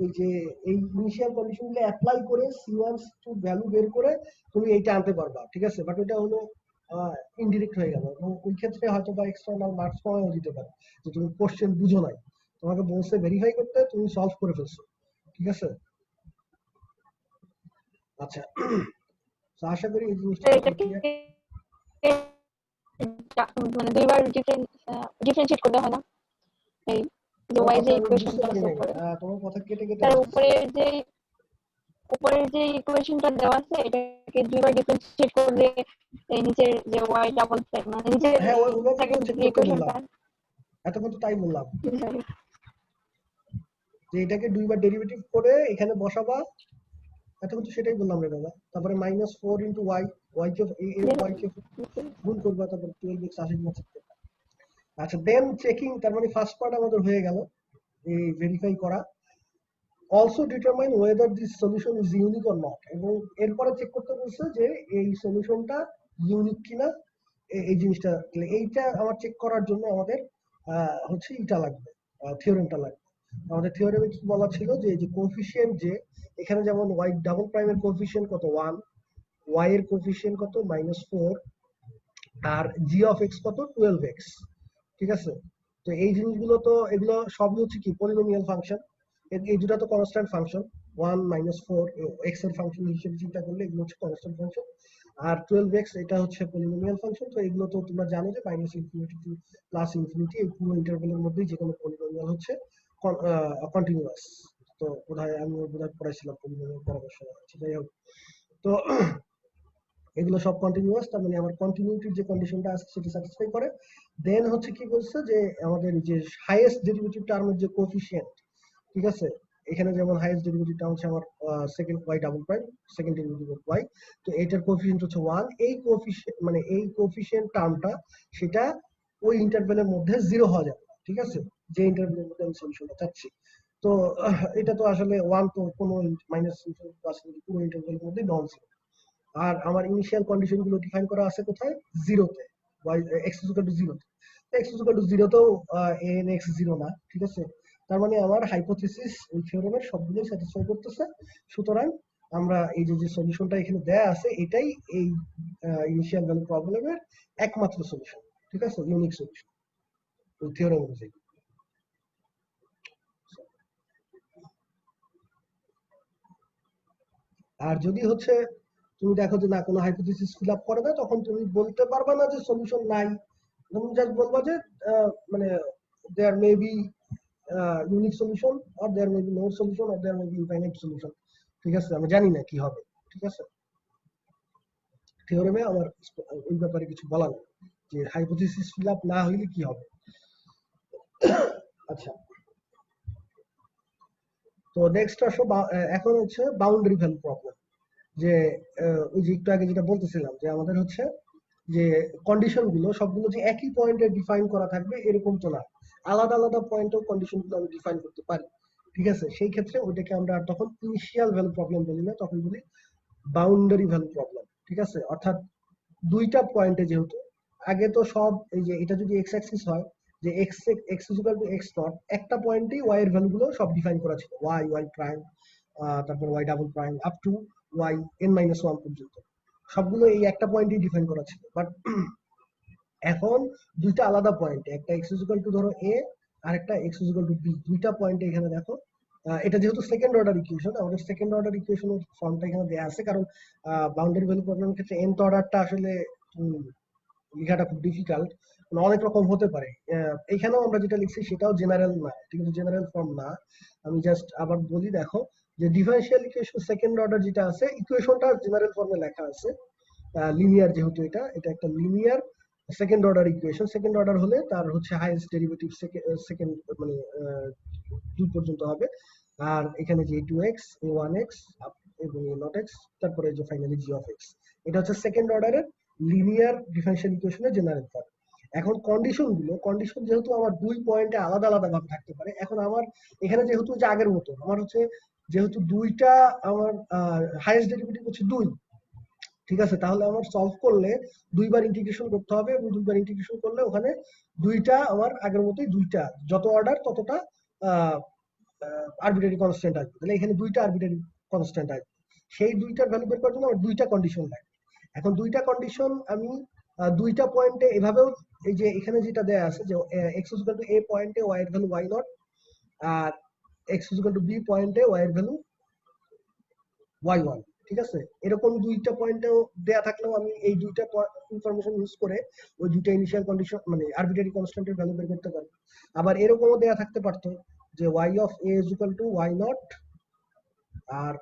ওই যে এই ইনিশিয়াল কন্ডিশনগুলো অ্যাপ্লাই করে C1 টু ভ্যালু বের করে তুমি এইটা আনতে পারবা, ঠিক আছে। বাট ওইটা হলো ইনডিরেক্ট হয়ে গেল, এবং ওই ক্ষেত্রে হয়তো বা এক্সটার্নাল মার্কস কমাও দিতে পারে যে তুমি কোশ্চেন বুঝো নাই, তোমাকে বলছে ভেরিফাই করতে, তুমি সলভ করে ফেলছো, ঠিক আছে। আচ্ছা, তো আশা করি এই জিনিসটা এটাকে ক্লিয়ার। মানে দুইবার ডিফারেন্সিয়েট করতে হয় না, এই যে তোমার ওয়াই কথা যে আমি বুঝতে ইকুয়েশনটা পারি আছে নাই, উপরে, তোমার কথা কেটে কেটে তার আসতেছে। উপরের যে ইকুয়েশনটা দেওয়া আছে এটাকে দুইবার ডিফারেন্সিয়েট করলে এই নিচের যে ওয়াই ডাবল মানে নিচের হ্যাঁ, এই ওইভাবে তো সেকেন্ড চেক যে করতে বললাম, ইকুয়েশনটা, এতক্ষণ তো তাই বললাম যে এটাকে দুইবার ডেরিভেটিভ করে এখানে বসাবা, এতক্ষণ তো সেটাই বললাম রে দাদা। তারপরে মাইনাস 4 ইন্টু ওয়াই, ওয়াই কে গুণ করবা, তারপর 12x আসে কিনা চেক করবা। আচ্ছা, দেন চেকিং, তার মানে ফার্স্ট পার্ট আমাদের হয়ে গেল এই ভেরিফাই করা। Also determine weather this solution is unique or not, এবং এরপরে চেক করতে বলছে যে এই সলিউশনটা ইউনিক কিনা, এই জিনিসটা। এইটা আমার চেক করার জন্য আমাদের হচ্ছে ইটা লাগবে, থিওরেমটা লাগবে। আমাদের থিওরেমে কি বলা ছিল যে এই যে কোএফিসিয়েন্ট, যে এখানে যেমন y ডাবল প্রাইমের কোএফিসিয়েন্ট কত 1, y এর কোফিশিয়েন্ট কত -4, আর g(x) কত 12x, ঠিক আছে। তো এই জিনিসগুলো তো এগুলো সবই হচ্ছে কি পলিনোমিয়াল ফাংশন, এই দুটো তো কনস্ট্যান্ট ফাংশন। 1 -4 x এর ফাংশন হিসেবে চিন্তা করলে এগুলো হচ্ছে কনস্ট্যান্ট ফাংশন, আর 12x এটা হচ্ছে পলিনোমিয়াল ফাংশন। তো এগুলো তো তোমরা জানো যে -∞ টু +∞ এই পুরো ইন্টারভ্যালের মধ্যেই যে কোনো পলিনোমিয়াল হচ্ছে কন্টিনিউয়াস। তো আমি বোধহয় পড়াইছিলাম পলিনোমিয়াল পড়াবার সময়। যাই হোক, তো এগুলো সব কন্টিনিউয়াস, তার মানে আমার কন্টিনিউটির যে কন্ডিশনটা আছে সেটা স্যাটিসফাই করে। দেন হচ্ছে কি বলছে যে আমাদের যে হাইয়েস্ট ডেরিভেটিভ টার্মের যে কোফিশিয়েন্ট, ঠিক আছে, এখানে যেমন হাইয়েস্ট ডেরিভেটিভ টার্ম হচ্ছে আমার second y double prime, second derivative of y. তো এটার কোফিশিয়েন্ট হচ্ছে 1। এই কোফিশিয়েন্ট মানে এই কোফিশিয়েন্ট টার্মটা সেটা ওই ইন্টারভ্যালের মধ্যে 0 হওয়া যাবে, ঠিক আছে, যে ইন্টারভ্যালের মধ্যে আমি সলিউশনটা চাচ্ছি। তো এটা তো আসলে 1 তো কোনো মাইনাস পুরো ইন্টারভ্যালের মধ্যে নন জিরো। আর আমার ইনিশিয়াল কন্ডিশন গুলো ডিফাইন করা আছে কোথায়, জিরোতে, x ইকুয়াল টু জিরোতে। x ইকুয়াল টু জিরোতেও an x জিরো না, ঠিক আছে। তার মানে আমার হাইপোথিসিস ওই থিওরেমের সবগুলোই স্যাটিসফাই করতেছে। সুতরাং আমরা এই যে সলিউশনটা এখানে দেয়া আছে এটাই এই ইনিশিয়াল ভ্যালু প্রবলেমের একমাত্র সলিউশন, ঠিক আছে, ইউনিক সলিউশন ওই থিওরেম অনুযায়ী। আর যদি হচ্ছে তুমি দেখো যে না কোনো হাইপোথিসিস ফিল আপ করে না, তখন তুমি বলতে পারবা না যে সলিউশন নাই। তুমি জাস্ট বলবা যে মানে there may be unique solution, or there may be no solution, or there may be infinite solution, ঠিক আছে। আমি জানি না কি হবে, ঠিক আছে। থিওরেমে আমার ওই ব্যাপারে কিছু বলার নেই যে হাইপোথিসিস ফিল আপ না হইলে কি হবে। আচ্ছা, তো নেক্সট আসো এখন হচ্ছে বাউন্ডারি ভ্যালু প্রবলেম। যে ওই যে একটু আগে যেটা বলতেছিলাম যে আমাদের হচ্ছে যে কন্ডিশন গুলো সবগুলো যে একই পয়েন্টে ডিফাইন করা থাকবে এরকম তো না, আলাদা আলাদা পয়েন্টেও কন্ডিশন গুলো আমি ডিফাইন করতে পারি, ঠিক আছে। সেই ক্ষেত্রে ওইটাকে আমরা আর তখন ইনিশিয়াল ভ্যালু প্রবলেম বলি না, তখন বলি বাউন্ডারি ভ্যালু প্রবলেম, ঠিক আছে। অর্থাৎ দুইটা পয়েন্টে যেহেতু আগে তো সব এই যে এটা যদি এক্স অ্যাক্সিস হয় যে x x equal to x naught, একটা পয়েন্টেই ওয়াই এর ভ্যালুগুলো সব ডিফাইন করা ছিল, ওয়াই ওয়াই প্রাইম, তারপর y double prime up to y n-1 পর্যন্ত, সবগুলো এই একটা পয়েন্টেই ডিফাইন করা ছিল। বাট এখন দুইটা আলাদা পয়েন্টে, একটা এক্স ইকুয়াল টু ধরো এ আর একটা এক্স ইকুয়াল টু বি, দুইটা পয়েন্টে এখানে দেখো এটা যেহেতু সেকেন্ড অর্ডার ইকুয়েশন, আমাদের সেকেন্ড অর্ডার ইকুয়েশনের ফর্মটা এখানে দেয়া আছে, কারণ বাউন্ডারি ভ্যালু প্রবলেমের ক্ষেত্রে nth অর্ডারটা আসলে লেখাটা খুব ডিফিকাল্ট, অনেক রকম হতে পারে। এখানেও আমরা যেটা লিখছি সেটাও জেনারেল না, ঠিক আছে, জেনারেল ফর্ম না। আমি জাস্ট আবার বলি, দেখো যে ডিফারেনশিয়াল ইকুয়েশন সেকেন্ড অর্ডার যেটা আছে ইকুয়েশনটা জেনারেল ফর্মে লেখা আছে, লিনিয়ার যেহেতু এটা এটা একটা linear second order equation. Second order হলে তার হচ্ছে হাইয়েস্ট ডেরিভেটিভ সেকেন্ড মানে 2 পর্যন্ত হবে। আর এখানে যে a2x a1x এবং a0x, তারপরে যে ফাইনালি g of x, এটা হচ্ছে সেকেন্ড অর্ডারের লিনিয়ার ডিফারেনশিয়াল ইকুয়েশনের জেনারেল ফর্ম। এখন কন্ডিশন যেহেতু আমার দুই পয়েন্টে আলাদা আলাদা ভাবে থাকতে পারে, এখন আমার এখানে যেহেতু যে আগের মতো আমার হচ্ছে যেহেতু দুইটা আমার হাইয়েস্ট ডেরিভেটিভ হচ্ছে 2, ঠিক আছে, তাহলে আমার সলভ করলে দুইবার ইন্টিগ্রেশন করতে হবে, এবং দুইবার ইন্টিগ্রেশন করলে ওখানে দুইটা আমার আগের মতোই দুইটা, যত অর্ডার ততটা আরবিটারি কনস্ট্যান্ট আসবে। তাহলে এখানে দুইটা আরবিটারি কনস্ট্যান্ট আসবে, সেই দুইটার ভ্যালু বের করার জন্য আমার দুইটা কন্ডিশন লাগে। এখন দুইটা কন্ডিশন আমি দুইটা পয়েন্টে এভাবেও, এই যে এখানে যেটা দেয়া আছে যে x ইকুয়াল টু a পয়েন্টে y এর ভ্যালু y0, আর x ইকুয়াল টু b পয়েন্টে y এর ভ্যালু y1, ঠিক আছে। এরকম দুইটা পয়েন্টেও দেয়া থাকলেও আমি এই দুইটা ইনফরমেশন ইউজ করে ওই দুইটা ইনিশিয়াল কন্ডিশন মানে আরবিটারি কনস্ট্যান্টের ভ্যালু বের করতে পারবো। আবার এরকমও দেয়া থাকতে পারতো যে y of a is equal to y0 R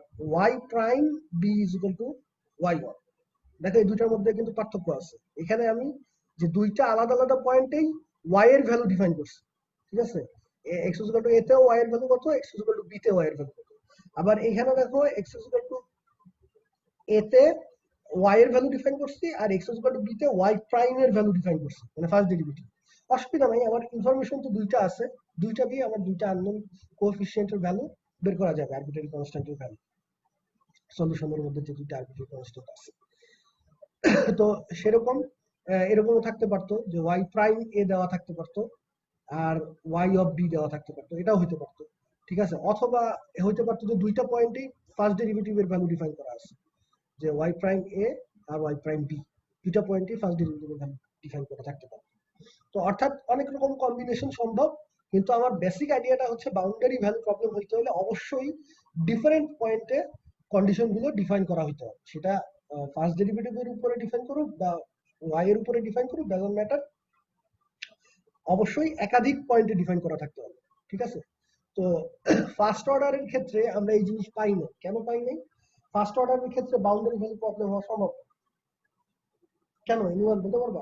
y prime b is equal to y1। দেখো এই দুইটার মধ্যে কিন্তু পার্থক্য আছে। এখানে আমি যে দুইটা আলাদা আলাদা পয়েন্টেই y এর ভ্যালু ডিফাইন করছি, ঠিক আছে। x is equal to a তেও y এর ভ্যালু কত, x is equal to b তে y এর ভ্যালু কত। আবার এখানে দেখো x is equal to a তে y এর ভ্যালু ডিফাইন করছি, আর x is equal to b তে y প্রাইম এর ভ্যালু ডিফাইন করছি, মানে ফার্স্ট ডেরিভেটিভ। অসুবিধা নাই, আমার ইনফরমেশন তো দুইটা আছে, দুইটা দিয়ে আমার দুইটা আননোন কোএফিসিয়েন্টের ভ্যালু বের করা যাবে, আরবিটারি কনস্ট্যান্টের ভ্যালু সলিউশনের মধ্যে যে দুইটা আরবিটারি কনস্ট্যান্ট আছে। তো সেরকম এরকমও থাকতে পারতো যে y প্রাইম a দেওয়া থাকতে পারতো আর y অফ b দেওয়া থাকতে পারতো, এটাও হইতে পারতো, ঠিক আছে। অথবা হইতে পারতো যে দুইটা পয়েন্টেই ফার্স্ট ডেরিভেটিভের ভ্যালু ডিফাইন করা আছে, যে ওয়াই প্রাইম এ আর ওয়াই প্রাইম বি দুইটা পয়েন্টে ফার্স্ট ডেরিভেটিভ ডিফাইন করা থাকতে পারে। তো অর্থাৎ অনেক রকম কম্বিনেশন সম্ভব, কিন্তু আমার বেসিক আইডিয়াটা হচ্ছে বাউন্ডারি ভ্যালু প্রবলেম হইতে হলে অবশ্যই ডিফারেন্ট পয়েন্টে কন্ডিশন গুলো ডিফাইন করা হইতে হবে। সেটা ফার্স্ট ডেরিভেটিভের উপরে ডিফাইন করুক বা ওয়াই এর উপরে ডিফাইন করুক, ডাজন্ট ম্যাটার, অবশ্যই একাধিক পয়েন্টে ডিফাইন করা থাকতে হবে। ঠিক আছে? তো ফার্স্ট অর্ডারের ক্ষেত্রে আমরা এই জিনিস পাই না। কেন পাই নাই? ফার্স্ট অর্ডারের ক্ষেত্রে বাউন্ডারি ভ্যালু প্রবলেম হওয়া সম্ভব। কেন এনিওয়ান বলতে পারবা?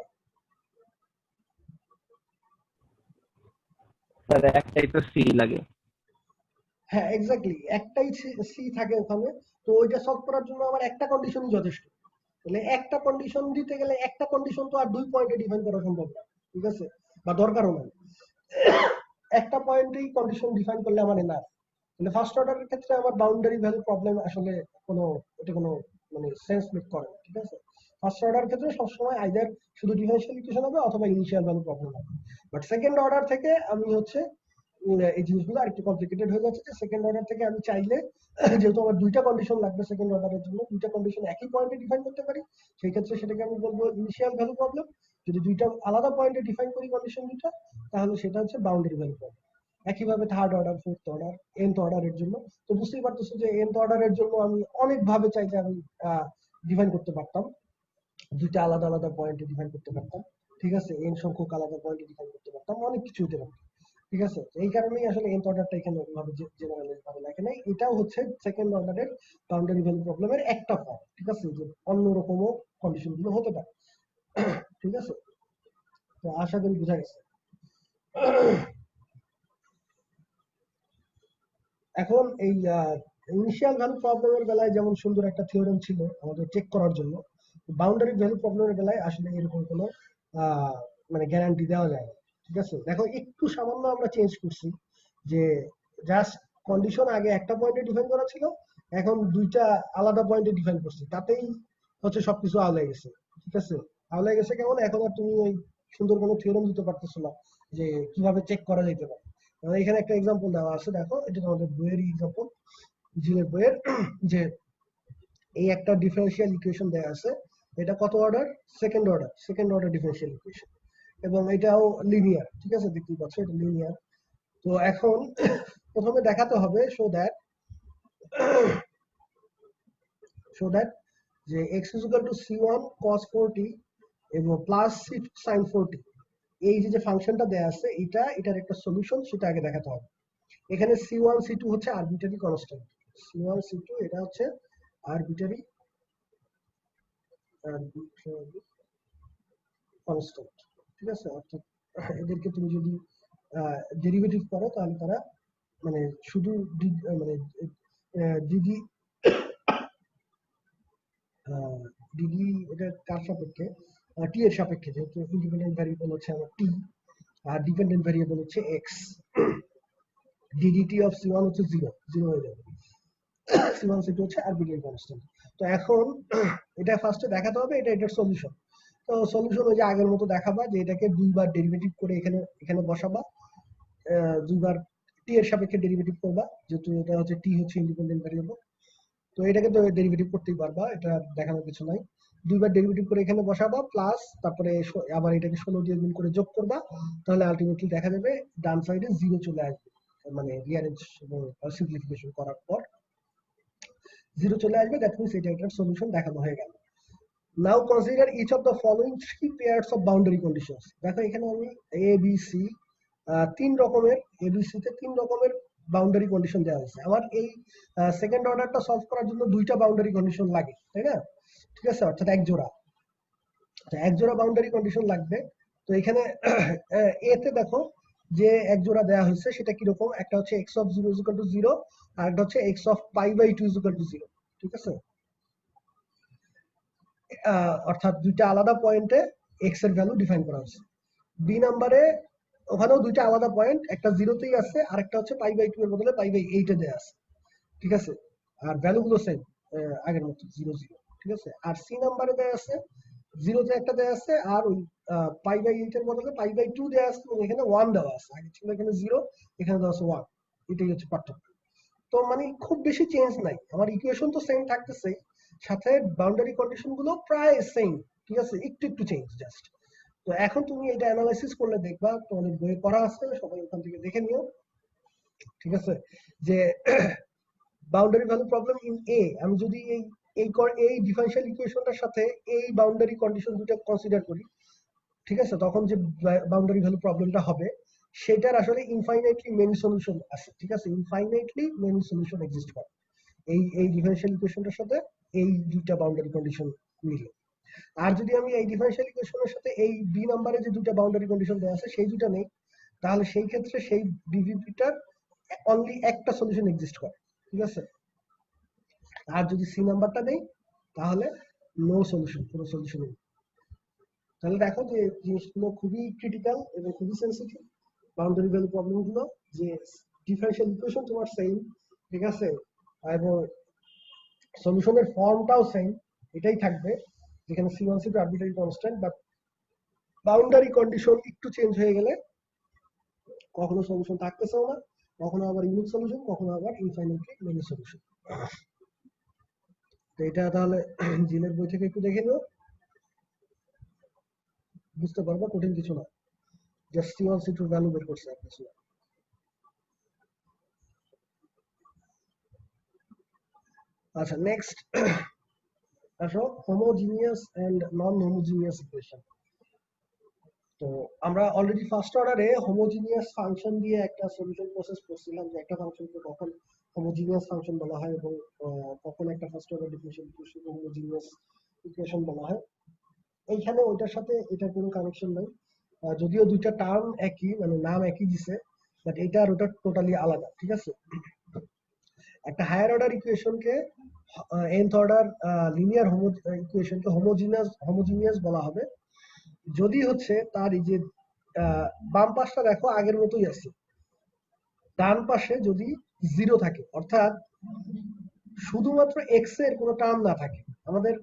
স্যার একটাই তো সি লাগে। হ্যাঁ এক্স্যাক্টলি, একটাই সি থাকে ওখানে। তো ওইটা সলভ করার জন্য আমার একটা কন্ডিশনই যথেষ্ট। তাহলে একটা কন্ডিশন দিতে গেলে একটা কন্ডিশন তো আর দুই পয়েন্টে ডিফাইন করা সম্ভব না। ঠিক আছে? বা দরকারও নাই। একটা পয়েন্টেই কন্ডিশন ডিফাইন করলে আমার এনাফ। তাহলে ফার্স্ট অর্ডারের ক্ষেত্রে আমার বাউন্ডারি ভ্যালু প্রবলেম আসলে এটা কোনো মানে সেন্স মেক করে না। ঠিক আছে? ফার্স্ট অর্ডার ক্ষেত্রে সবসময় আইদার শুধু ডিফারেনশিয়াল ইকুয়েশন হবে অথবা ইনিশিয়াল ভ্যালু প্রবলেম হবে। বাট সেকেন্ড অর্ডার থেকে আমি হচ্ছে এই জিনিসগুলো আরেকটু কমপ্লিকেটেড হয়ে যাচ্ছে। যে সেকেন্ড অর্ডার থেকে আমি চাইলে যেহেতু আমার দুইটা কন্ডিশন লাগবে সেকেন্ড অর্ডারের জন্য, দুইটা কন্ডিশন একই পয়েন্টে ডিফাইন করতে পারি, সেই ক্ষেত্রে সেটাকে আমি বলবো ইনিশিয়াল ভ্যালু প্রবলেম। যদি দুইটা আলাদা পয়েন্টে ডিফাইন করি কন্ডিশন দুইটা, তাহলে সেটা হচ্ছে বাউন্ডারি ভ্যালু প্রবলেম। একইভাবে third order, fourth order, nth অর্ডারের জন্য তো বুঝতেই পারতেছো যে nth অর্ডারের জন্য আমি অনেক ভাবে চাইলে আমি ডিফাইন করতে পারতাম, দুইটা আলাদা আলাদা পয়েন্টে ডিফাইন করতে পারতাম। ঠিক আছে? n সংখ্যক আলাদা পয়েন্টে ডিফাইন করতে পারতাম, অনেক কিছু হতে পারত। ঠিক আছে? এই কারণেই আসলে nth অর্ডারটা এখানে ওইভাবে জেনারেলাইজ ভাবে লেখা নাই। এটাও হচ্ছে সেকেন্ড অর্ডারের বাউন্ডারি ভ্যালু প্রবলেমের একটা ফর্ম। ঠিক আছে? যে অন্যরকমও কন্ডিশন গুলো হতে পারে। ঠিক আছে? তো আশা করি বোঝা গেছে। এখন এই ইনিশিয়াল ভ্যালু প্রবলেমের বেলায় যেমন সুন্দর একটা থিওরেম ছিল আমাদের চেক করার জন্য, বাউন্ডারি ভ্যালু প্রবলেমের বেলায় আসলে এরকম কোনো মানে গ্যারান্টি দেওয়া যায় না। ঠিক আছে? দেখো একটু সামান্য আমরা চেঞ্জ করছি, যে জাস্ট কন্ডিশন আগে একটা পয়েন্টে ডিফাইন করা ছিল, এখন দুইটা আলাদা পয়েন্টে ডিফাইন করছি, তাতেই হচ্ছে সবকিছু আলাদা গেছে। ঠিক আছে? আলাদা গেছে কেমন? এখন আর তুমি ওই সুন্দর কোনো থিওরেম দিতে পারতেছো না যে কিভাবে চেক করা যেতে পারে। এখানে একটা এক্সাম্পল দেওয়া আছে, দেখো এটা তোমাদের বইয়ের এক্সাম্পল, জিলের বইয়ের, যে এই একটা ডিফারেন্সিয়াল ইকুয়েশন দেওয়া আছে, এটা কত order? Second order differential equation, এবং এটাও লিনিয়ার। ঠিক আছে? দেখতেই পাচ্ছ এটা লিনিয়ার। তো এখন প্রথমে দেখাতে হবে শো দ্যাট যে x is equal to c1 cos 4t এবং প্লাস sin 4t, এই যে ফাংশনটা দেয়া আছে এটার একটা সলিউশন, সেটা আগে দেখাতে হবে। এখানে c1 c2 হচ্ছে আরবিটারি কনস্ট্যান্ট, c1 c2 এটা হচ্ছে আরবিটারি কনস্ট্যান্ট। ঠিক আছে? অর্থাৎ এদেরকে তুমি যদি ডেরিভেটিভ করো তাহলে তারা মানে শুধু মানে ডিডি ডিডি এটা কার সাপেক্ষে? টি এর সাপেক্ষে, যেহেতু ইন্ডিপেন্ডেন্ট ভ্যারিয়েবল হচ্ছে আমার টি আর ডিপেন্ডেন্ট ভ্যারিয়েবল হচ্ছে এক্স। ডিডিটি অফ c1 হচ্ছে 0 হয়ে যাবে, c1 c2 হচ্ছে আরবিটারি কনস্ট্যান্ট। তো এখন এটা ফার্স্টে দেখাতে হবে এটার সলিউশন। তো সলিউশন ওই যে আগের মতো দেখাবা, যে এটাকে দুইবার ডেরিভেটিভ করে এখানে বসাবা, দুইবার টি এর সাপেক্ষে ডেরিভেটিভ করবা, যেহেতু এটা হচ্ছে টি হচ্ছে ইন্ডিপেন্ডেন্ট ভ্যারিয়েবল। তো এটাকে তো ডেরিভেটিভ করতেই পারবা, এটা দেখানোর কিছু নাই। দুইবার ডেরিভেটিভ করে এখানে বসাবা, প্লাস তারপরে আবার এটাকে 16 দিয়ে গুণ করে যোগ করবা, তাহলে আলটিমেটলি দেখা যাবে ডান সাইডে 0 চলে আসবে, মানে রিঅ্যারেঞ্জ এবং সিম্পলিফিকেশন করার পর 0 চলে আসবে। দ্যাট মিন্স এটার সলিউশন দেখানো হয়ে গেল। Now consider each of the following 3 pairs of boundary conditions. দেখো এখানে আমি এ বি সি তিন রকমের বাউন্ডারি কন্ডিশন দেওয়া হয়েছে। আমার এই সেকেন্ড অর্ডারটা সলভ করার জন্য দুইটা বাউন্ডারি কন্ডিশন লাগে, তাই না? ঠিক আছে? অর্থাৎ এক জোড়া বাউন্ডারি কন্ডিশন লাগবে। তো এখানে এতে দেখো যে এক জোড়া দেওয়া হয়েছে, সেটা কিরকম? একটা হচ্ছে x of 0 is equal to 0, আর একটা হচ্ছে x of pi by 2 is equal to 0। ঠিক আছে? অর্থাৎ দুইটা আলাদা পয়েন্টে x এর ভ্যালু ডিফাইন করা হয়েছে। বি নাম্বারে ওখানেও দুইটা আলাদা পয়েন্ট, একটা 0তেই আছে আর একটা হচ্ছে pi by 2 এর বদলে pi by 8 এ দেয়া আছে। ঠিক আছে? আর ভ্যালু গুলো সেম আগের মতো 0 0। ঠিক আছে? আর সি নাম্বারে দেয়া আছে 0তে একটা দেয়া আছে, আর ওই pi by 8 এর বদলে pi by 2 দেয়া আছে, এবং এখানে 1 দেওয়া আছে। আগে ছিল এখানে 0, এখানে দেওয়া আছে 1। এটাই হচ্ছে পার্থক্য। তো মানে খুব বেশি চেঞ্জ নাই, আমার ইকুয়েশন তো সেম থাকতেছে, সাথে বাউন্ডারি কন্ডিশন গুলো প্রায় সেম, ঠিক আছে, একটু একটু চেঞ্জ জাস্ট। তো এখন তুমি এটা অ্যানালাইসিস করলে দেখবা, তোমাদের বইয়ে পড়া আছে, সবাই ওখান থেকে দেখে নিও, ঠিক আছে, যে boundary value problem in a, আমি যদি এই ডিফারেনশিয়াল ইকুয়েশনটার সাথে এই বাউন্ডারি কন্ডিশন দুটো কনসিডার করি, ঠিক আছে, তখন যে বাউন্ডারি ভ্যালু প্রবলেমটা হবে সেটার আসলে ইনফাইনাইটলি মেনি সলিউশন আছে, ঠিক আছে, ইনফাইনাইটলি মেনি সলিউশন এক্সিস্ট করে এই ডিফারেনশিয়াল ইকুয়েশনটার সাথে এই দুইটা বাউন্ডারি কন্ডিশন মিলে। আর যদি আমি এই ডিফারেনশিয়াল ইকুয়েশনের সাথে এই বি নাম্বারে যে দুইটা বাউন্ডারি কন্ডিশন দেওয়া আছে সেই দুইটা নেই, তাহলে সেই ক্ষেত্রে সেই ডিভিপিটার অনলি একটা সলিউশন এক্সিস্ট করে, ঠিক আছে। আর যদি সি নাম্বারটা নেই তাহলে নো সলিউশন, কোনো সলিউশন নেই। তাহলে দেখো যে জিনিসগুলো খুবই ক্রিটিক্যাল এবং খুবই সেন্সিটিভ, বাউন্ডারি ভ্যালু প্রবলেম গুলো, যে ডিফারেনশিয়াল ইকুয়েশন তোমার সেম, ঠিক আছে, এবং সলিউশনের ফর্মটাও সেম, এটাই থাকবে, যেখানে C1 C2 arbitrary constant, but boundary condition একটু চেঞ্জ হয়ে গেলে কখনো সলিউশন থাকতেছেও না, কখনো আবার ইউনিক সলিউশন, কখনো আবার ইনফাইনাইটলি মেনি সলিউশন। তো এটা তাহলে জিলের বই থেকে একটু দেখে নিও, বুঝতে পারবা, কঠিন কিছু না, জাস্ট C1 C2 ভ্যালু বের করছে আর কিছু না। আচ্ছা, নেক্সট আসো homogeneous and non homogeneous equation. তো আমরা অলরেডি ফার্স্ট অর্ডারে হোমোজিনিয়াস ফাংশন দিয়ে একটা সলিউশন প্রসেস করছিলাম, যে একটা ফাংশনকে কখন হোমোজিনিয়াস ফাংশন বলা হয় এবং কখন একটা ফার্স্ট অর্ডার ডিফারেনশিয়াল ইকুয়েশনকে হোমোজিনিয়াস ইকুয়েশন বলা হয়। এইখানে ওইটার সাথে এটার কোনো কানেকশন নাই, যদিও দুইটা টার্ম একই, মানে নাম একই দিছে, বাট এটা আর ওটা টোটালি আলাদা, ঠিক আছে। একটা হায়ার অর্ডার ইকুয়েশনকে nth অর্ডার লিনিয়ার ইকুয়েশনকে হোমোজিনিয়াস বলা হবে যদি হচ্ছে তার এই যে বাম পাশটা দেখো আগের মতোই আছে, ডান পাশে যদি জিরো থাকে, অর্থাৎ শুধুমাত্র এক্স এর কোনো টার্ম না থাকে। আমাদের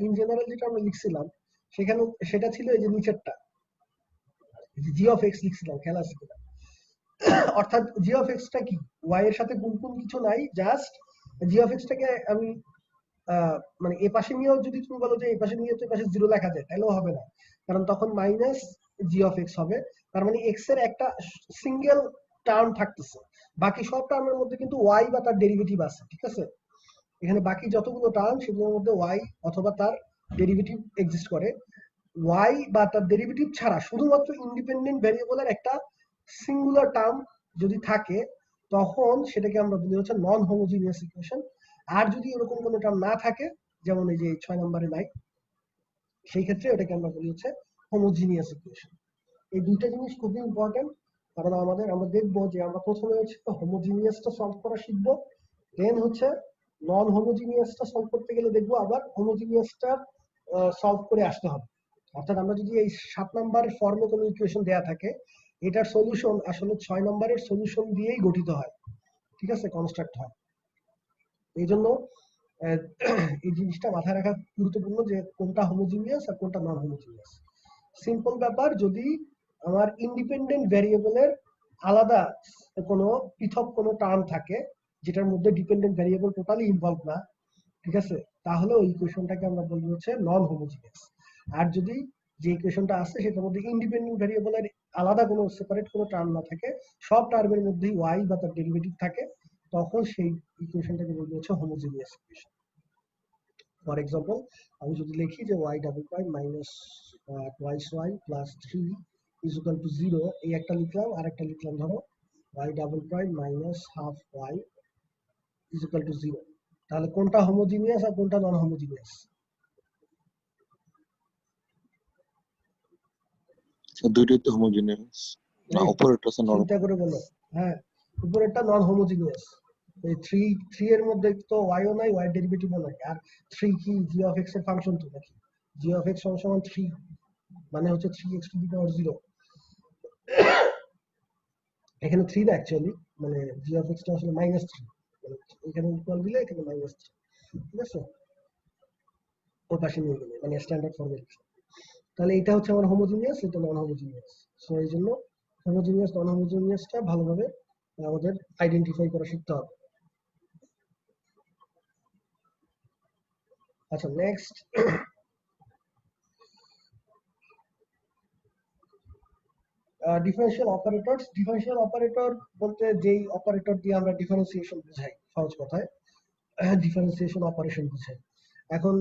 ইন জেনারেল যেটা আমরা লিখছিলাম সেখানে সেটা ছিল এই যে নিচেরটা, জি অফ এক্স লিখছিলাম, খেলা আছে কিনা, অর্থাৎ জি অফ এক্সটা কি, ওয়াই এর সাথে গুণ কিছু নাই, জাস্ট জি অফ এক্সটাকে আমি মানে এ পাশে নিয়েও যদি তুমি বলো যে এই পাশে নিয়ে তো এই পাশে জিরো লেখা যায়, তাহলেও হবে না, কারণ তখন মাইনাস জি অফ এক্স হবে, তার মানে এক্স এর একটা সিঙ্গেল টার্ম থাকতেছে, বাকি সব টার্মের মধ্যে কিন্তু ওয়াই বা তার ডেরিভেটিভ আছে, ঠিক আছে। এখানে বাকি যতগুলো টার্ম সেগুলোর মধ্যে ওয়াই অথবা তার ডেরিভেটিভ এক্সিস্ট করে, ওয়াই বা তার ডেরিভেটিভ ছাড়া শুধুমাত্র ইন্ডিপেন্ডেন্ট ভ্যারিয়েবলের একটা সিঙ্গুলার টার্ম যদি থাকে তখন সেটাকে আমরা বলি হচ্ছে নন হোমোজিনিয়াস ইকুয়েশন। আর যদি এরকম কোনো টার্ম না থাকে, যেমন এই যে 6 নম্বরে নাই, সেই ক্ষেত্রে এটাকে আমরা বলি হচ্ছে হোমোজিনিয়াস ইকুয়েশন। এই দুইটা জিনিস খুবই ইম্পর্টেন্ট, কারণ আমরা দেখবো যে আমরা প্রথমে হচ্ছে হোমোজিনিয়াসটা সলভ করা শিখবো, দেন হচ্ছে নন হোমোজিনিয়াসটা সলভ করতে গেলে দেখবো আবার হোমোজিনিয়াসটা সলভ করে আসতে হবে। অর্থাৎ আমরা যদি এই 7 নম্বরের ফর্মে কোনো ইকুয়েশন দেয়া থাকে, এটার সলিউশন আসলে 6 নম্বরের সলিউশন দিয়েই গঠিত হয়, ঠিক আছে, কনস্ট্রাক্ট হয়। এই জন্য এই জিনিসটা মাথায় রাখা গুরুত্বপূর্ণ যে কোনটা হোমোজিনিয়াস আর কোনটা নন হোমোজিনিয়াস। সিম্পল ব্যাপার, যদি আমার ইন্ডিপেন্ডেন্ট ভ্যারিয়েবলের আলাদা কোনো পৃথক কোনো টার্ম থাকে যেটার মধ্যে ডিপেন্ডেন্ট ভ্যারিয়েবল টোটালি ইনভলভ না, ঠিক আছে, তাহলে ওই ইকুয়েশনটাকে আমরা বলবো হচ্ছে নন হোমোজিনিয়াস। আর যদি যে ইকুয়েশনটা আছে সেটার মধ্যে ইন্ডিপেন্ডেন্ট ভ্যারিয়েবলের আলাদা কোনো সেপারেট কোনো টার্ম না থাকে, সব টার্মের মধ্যেই ওয়াই বা তার ডেরিভেটিভ থাকে, তখন সেই ইকুয়েশনটাকে বলবো হচ্ছে হোমোজিনিয়াস ইকুয়েশন। ফর এক্সাম্পল, আমি যদি লিখি যে y double prime minus twice y plus 3 is equal to 0, এই একটা লিখলাম, আর একটা লিখলাম ধরো y double prime minus half y is equal to 0, তাহলে কোনটা হোমোজিনিয়াস আর কোনটা নন হোমোজিনিয়াস? দুইটাই তো হোমোজিনিয়াস না, উপরেরটা হচ্ছে নন। চিন্তা করে বলো, হ্যাঁ, উপরেরটা নন হোমোজিনিয়াস। এই 3 এর মধ্যে তো y ও নাই, y ডেরিভেটিভও নাই, আর 3 কি g অফ x এর ফাংশন তো নাকি, g অফ x সমান 3 মানে হচ্ছে 3x টু দি পাওয়ার 0, এখানে 3 না অ্যাকচুয়ালি, মানে g অফ x টা আসলে -3, মানে এখানে ইকুয়াল দিলে এখানে -3, ঠিক আছে, ওই পাশে নিয়ে গেলে মানে স্ট্যান্ডার্ড ফর্মে লিখছে। তাহলে এটা হচ্ছে আমার হোমোজিনিয়াস, এটা নন হোমোজিনিয়াস। সো এই জন্য হোমোজিনিয়াস নন হোমোজিনিয়াসটা ভালোভাবে আমাদের আইডেন্টিফাই করা শিখতে হবে। আচ্ছা, নেক্সট ডিফারেন্সিয়াল অপারেটর বলতে যেই অপারেটর দিয়ে আমরা ডিফারেন্সিয়েশন বুঝাই, সহজ কথায় ডিফারেন্সিয়েশন অপারেশন বুঝাই। এখন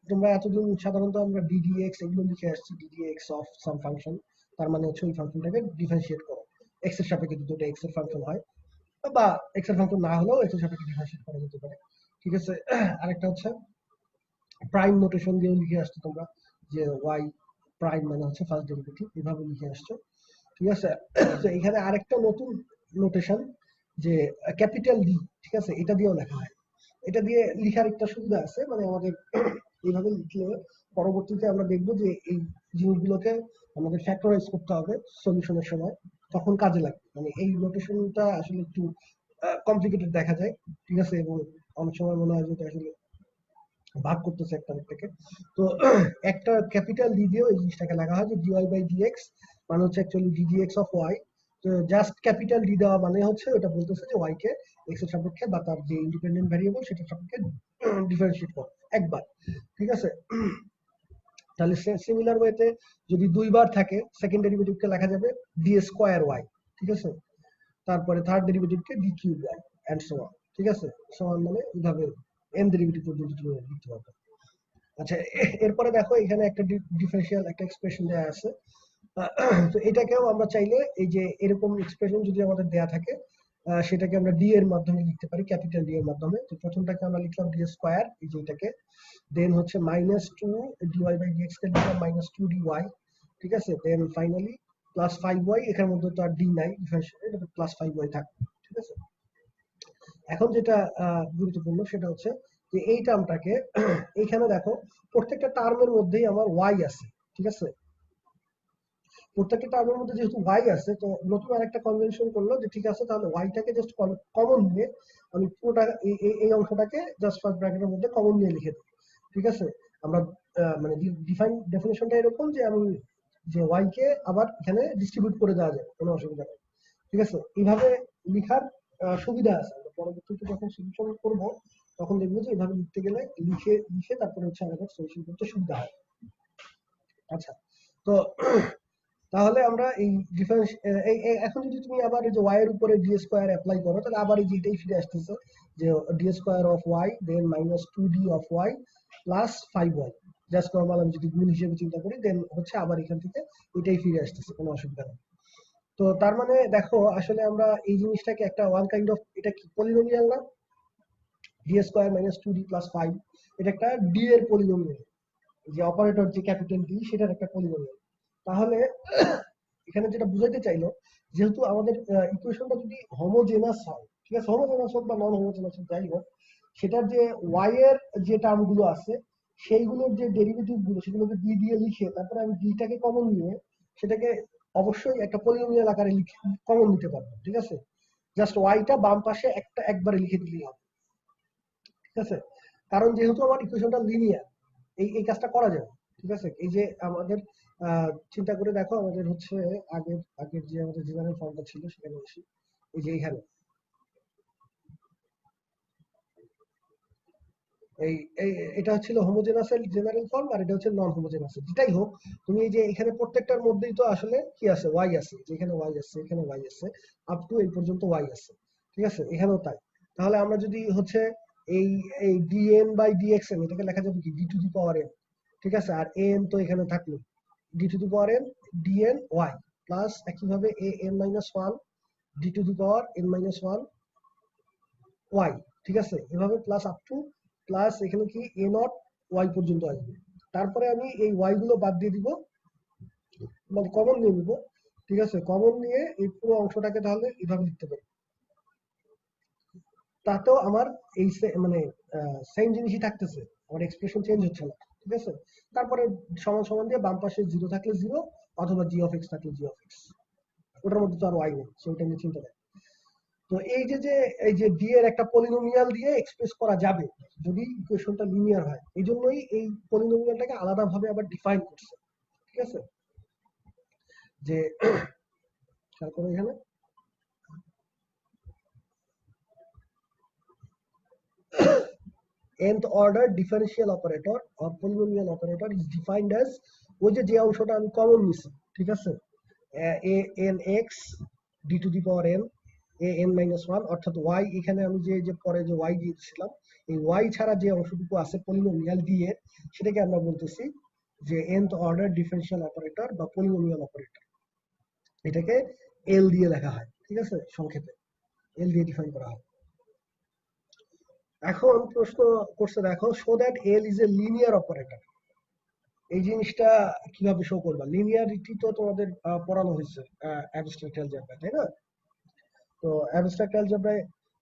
তোমরা এতদিন সাধারণত আমরা ডিডিএক্স এগুলো লিখে আসছি, ডিডিএক্স অফ সাম ফাংশন, তার মানে হচ্ছে ওই ফাংশনটাকে ডিফারেন্সিয়েট করো, এক্স এর সাপেক্ষে যদি ওটা এক্স এর ফাংশন হয়, বা এক্স এর ফাংশন না হলেও এক্স এর সাপেক্ষে ডিফারেন্সিয়েট করা যেতে পারে, ঠিক আছে। আরেকটা হচ্ছে প্রাইম নোটেশন দিয়ে লিখে আসছো তোমরা, যে ওয়াই প্রাইম মানে হচ্ছে ফার্স্ট ডেরিভেটিভ, এভাবে লিখে আসছো, ঠিক আছে। তো এখানে আরেকটা নতুন নোটেশন, যে ক্যাপিটাল ডি, ঠিক আছে, এটা দিয়েও লেখা হয়। এটা দিয়ে লিখার একটা সুবিধা আছে, মানে আমাদের এইভাবে লিখলে পরবর্তীতে আমরা দেখবো যে এই জিনিসগুলোকে আমাদের ফ্যাক্টরাইজ করতে হবে সলিউশনের সময়, তখন কাজে লাগবে। মানে এই নোটেশনটা আসলে একটু কমপ্লিকেটেড দেখা যায়, ঠিক আছে, এবং অনেক সময় মনে হয় যে এটা আসলে ভাগ করতেছে একটা আরেকটাকে। তো একটা ক্যাপিটাল ডি দিয়েও এই জিনিসটাকে লেখা হয়, যে ডিওয়াই বাই ডিএক্স মানে হচ্ছে অ্যাকচুয়ালি ডিডিএক্স অফ ওয়াই। তো জাস্ট ক্যাপিটাল ডি দেওয়া মানে হচ্ছে ওটা বলতেছে যে ওয়াই কে এক্স এর সাপেক্ষে বা তার যে ইন্ডিপেন্ডেন্ট ভ্যারিয়েবল সেটার সাপেক্ষে ডিফারেন্সিয়েট করো একবার, ঠিক আছে। তাহলে সিমিলার ওয়েতে যদি দুইবার থাকে, সেকেন্ড ডেরিভেটিভকে লেখা যাবে ডি স্কোয়ার ওয়াই, ঠিক আছে, তারপরে থার্ড ডেরিভেটিভকে d cube y and so on, ঠিক আছে। সো অন মানে এইভাবে এন ডেরিভেটিভ পর্যন্ত তুমি লিখতে পারবে। আচ্ছা, এরপরে দেখো এখানে একটা ডিফারেন্সিয়াল একটা এক্সপ্রেশন দেওয়া আছে। তো এটাকেও আমরা চাইলে এই যে এরকম এক্সপ্রেশন যদি আমাদের দেয়া থাকে, সেটাকে আমরা ডি এর মাধ্যমে লিখতে পারি, ক্যাপিটাল ডি এর মাধ্যমে। তো প্রথমটাকে আমরা লিখলাম ডি স্কোয়ার, এই যে এটাকে, দেন হচ্ছে minus two dy by dx কে লিখলাম মাইনাস টু ডিওয়াই, ঠিক আছে, then finally plus five y, এখানের মধ্যে তো আর ডি নাই ডিফারেন্সিয়াল, এটা প্লাস ফাইভ ওয়াই থাকবে, ঠিক আছে। এখন যেটা গুরুত্বপূর্ণ সেটা হচ্ছে যে এই টার্মটাকে এইখানে দেখো প্রত্যেকটা টার্মের মধ্যেই আমার ওয়াই আছে, ঠিক আছে। প্রত্যেকটা টার্মের মধ্যে যেহেতু ওয়াই আছে, তো নতুন আরেকটা কনভেনশন করলো যে ঠিক আছে, তাহলে ওয়াইটাকে জাস্ট কমন নিয়ে আমি পুরোটা এই অংশটাকে জাস্ট ফার্স্ট ব্র্যাকেটের মধ্যে কমন নিয়ে লিখে দিই, ঠিক আছে। আমরা মানে ডেফিনেশনটা এরকম যে আমি যে ওয়াই কে আবার এখানে ডিস্ট্রিবিউট করে দেওয়া যায়, কোনো অসুবিধা নেই, ঠিক আছে। এইভাবে লিখার সুবিধা আছে, আমরা পরবর্তীতে যখন সলিউশন করবো তখন দেখবো যে এইভাবে লিখতে গেলে লিখে লিখে তারপরে হচ্ছে আমাদের সলিউশন করতে সুবিধা হয়। আচ্ছা, তো তাহলে আমরা এই ডিফারেন্স এখন যদি তুমি আবার এই যে ওয়াই এর উপরে ডি স্কোয়ার অ্যাপ্লাই করো, তাহলে আবার এই যে এটাই ফিরে আসতেছে, যে D square of y then minus two D of y plus five y, just normal আমি যদি গুণ হিসেবে চিন্তা করি, দেন হচ্ছে আবার এখান থেকে এটাই ফিরে আসতেছে, কোনো অসুবিধা নেই। তো তার মানে দেখো আসলে আমরা এই জিনিসটাকে একটা ওয়ান কাইন্ড অফ, এটা কি পলিনোমিয়াল না, D square minus two D plus five, এটা একটা ডি এর পলিনোমিয়াল, যে অপারেটর যে ক্যাপিটাল ডি সেটার একটা পলিনোমিয়াল। তাহলে এখানে যেটা বুঝাইতে চাইলো, যেহেতু আমাদের ইকুয়েশনটা যদি হোমোজেনাস হয়, ঠিক আছে, হোমোজেনাস হোক বা নন হোমোজেনাস হোক যাই হোক, সেটার যে ওয়াই এর যে টার্ম গুলো আছে সেইগুলোর যে ডেরিভেটিভ গুলো সেগুলোকে ডি দিয়ে লিখে তারপরে আমি ডিটাকে কমন নিয়ে সেটাকে অবশ্যই একটা পলিনোমিয়াল আকারে লিখে কমন নিতে পারবো, ঠিক আছে। জাস্ট ওয়াইটা বাম পাশে একবারে লিখে দিলেই হবে, ঠিক আছে। কারণ যেহেতু আমার ইকুয়েশনটা লিনিয়ার, এই কাজটা করা যাবে, ঠিক আছে। এই যে আমাদের চিন্তা করে দেখো, আমাদের হচ্ছে আগের আগের যে আমাদের জেনারেল ফর্মটা ছিল সেখানে আসি, এই যে এখানে এই এটা হচ্ছিল হোমোজেনাসের জেনারেল ফর্ম, আর এটা হচ্ছে নন হোমোজেনাসের, যেটাই হোক। তুমি এই যে এখানে প্রত্যেকটার মধ্যেই তো আসলে কি আছে, ওয়াই আছে, যেখানে ওয়াই আছে এখানে ওয়াই আছে, আপ টু এই পর্যন্ত ওয়াই আছে, ঠিক আছে, এখানেও তাই। তাহলে আমরা যদি হচ্ছে এই এই ডিএন বাই ডিএক্স এন, এটাকে লেখা যাবে কি d to the power n, ঠিক আছে। আর এন তো এখানে থাকলো, d to the power n dn y plus একইভাবে a n minus one d to the power n minus one y, ঠিক আছে, এভাবে প্লাস আপ টু প্লাস এখানে কি এ নট ওয়াই পর্যন্ত আসবে। তারপরে আমি এই ওয়াই গুলো বাদ দিয়ে দিব, মানে কমন নিয়ে নিব, ঠিক আছে। কমন নিয়ে এই পুরো অংশটাকে তাহলে এভাবে লিখতে পারি, তাতেও আমার এই মানে সেম জিনিসই থাকতেছে, আমার এক্সপ্রেশন চেঞ্জ হচ্ছে না, ঠিক আছে। তারপরে সমান সমান দিয়ে বাম পাশে জিরো থাকলে জিরো, অথবা জি অফ এক্স থাকলে জি অফ এক্স, ওটার মধ্যে তো আর ওয়াই নেই, সেটা নিয়ে চিন্তা নেই। তো এই যে এই যে ডি এর একটা পলিনোমিয়াল দিয়ে এক্সপ্রেস করা যাবে যদি ইকুয়েশনটা লিনিয়ার হয়, এই জন্যই এই পলিনোমিয়ালটাকে আলাদাভাবে আবার ডিফাইন করছে, ঠিক আছে। যে খেয়াল করো এখানে, nth order differential operator or polynomial operator is defined as ওই যে অংশটা আমি কমন নিছি, ঠিক আছে, a n x d to the power n a n minus 1, অর্থাৎ y এখানে আমি যে পরে যে y দিয়েছিলাম, এই y ছাড়া যে অংশটুকু আছে পলিনোমিয়াল d এর, সেটাকে আমরা বলতেছি যে nth order differential operator বা polynomial operator। এটাকে l দিয়ে লেখা হয়, ঠিক আছে, সংক্ষেপে l দিয়ে ডিফাইন করা হয়। এখন প্রশ্ন করছে দেখো, show that l is a linear operator। এই জিনিসটা কিভাবে শো করবা? লিনিয়ারিটি তো তোমাদের পড়ানো হয়েছে অ্যাবস্ট্রাক্ট অ্যালজেব্রায়, তাই না? তো অ্যাবস্ট্রাক্ট অ্যালজেব্রায়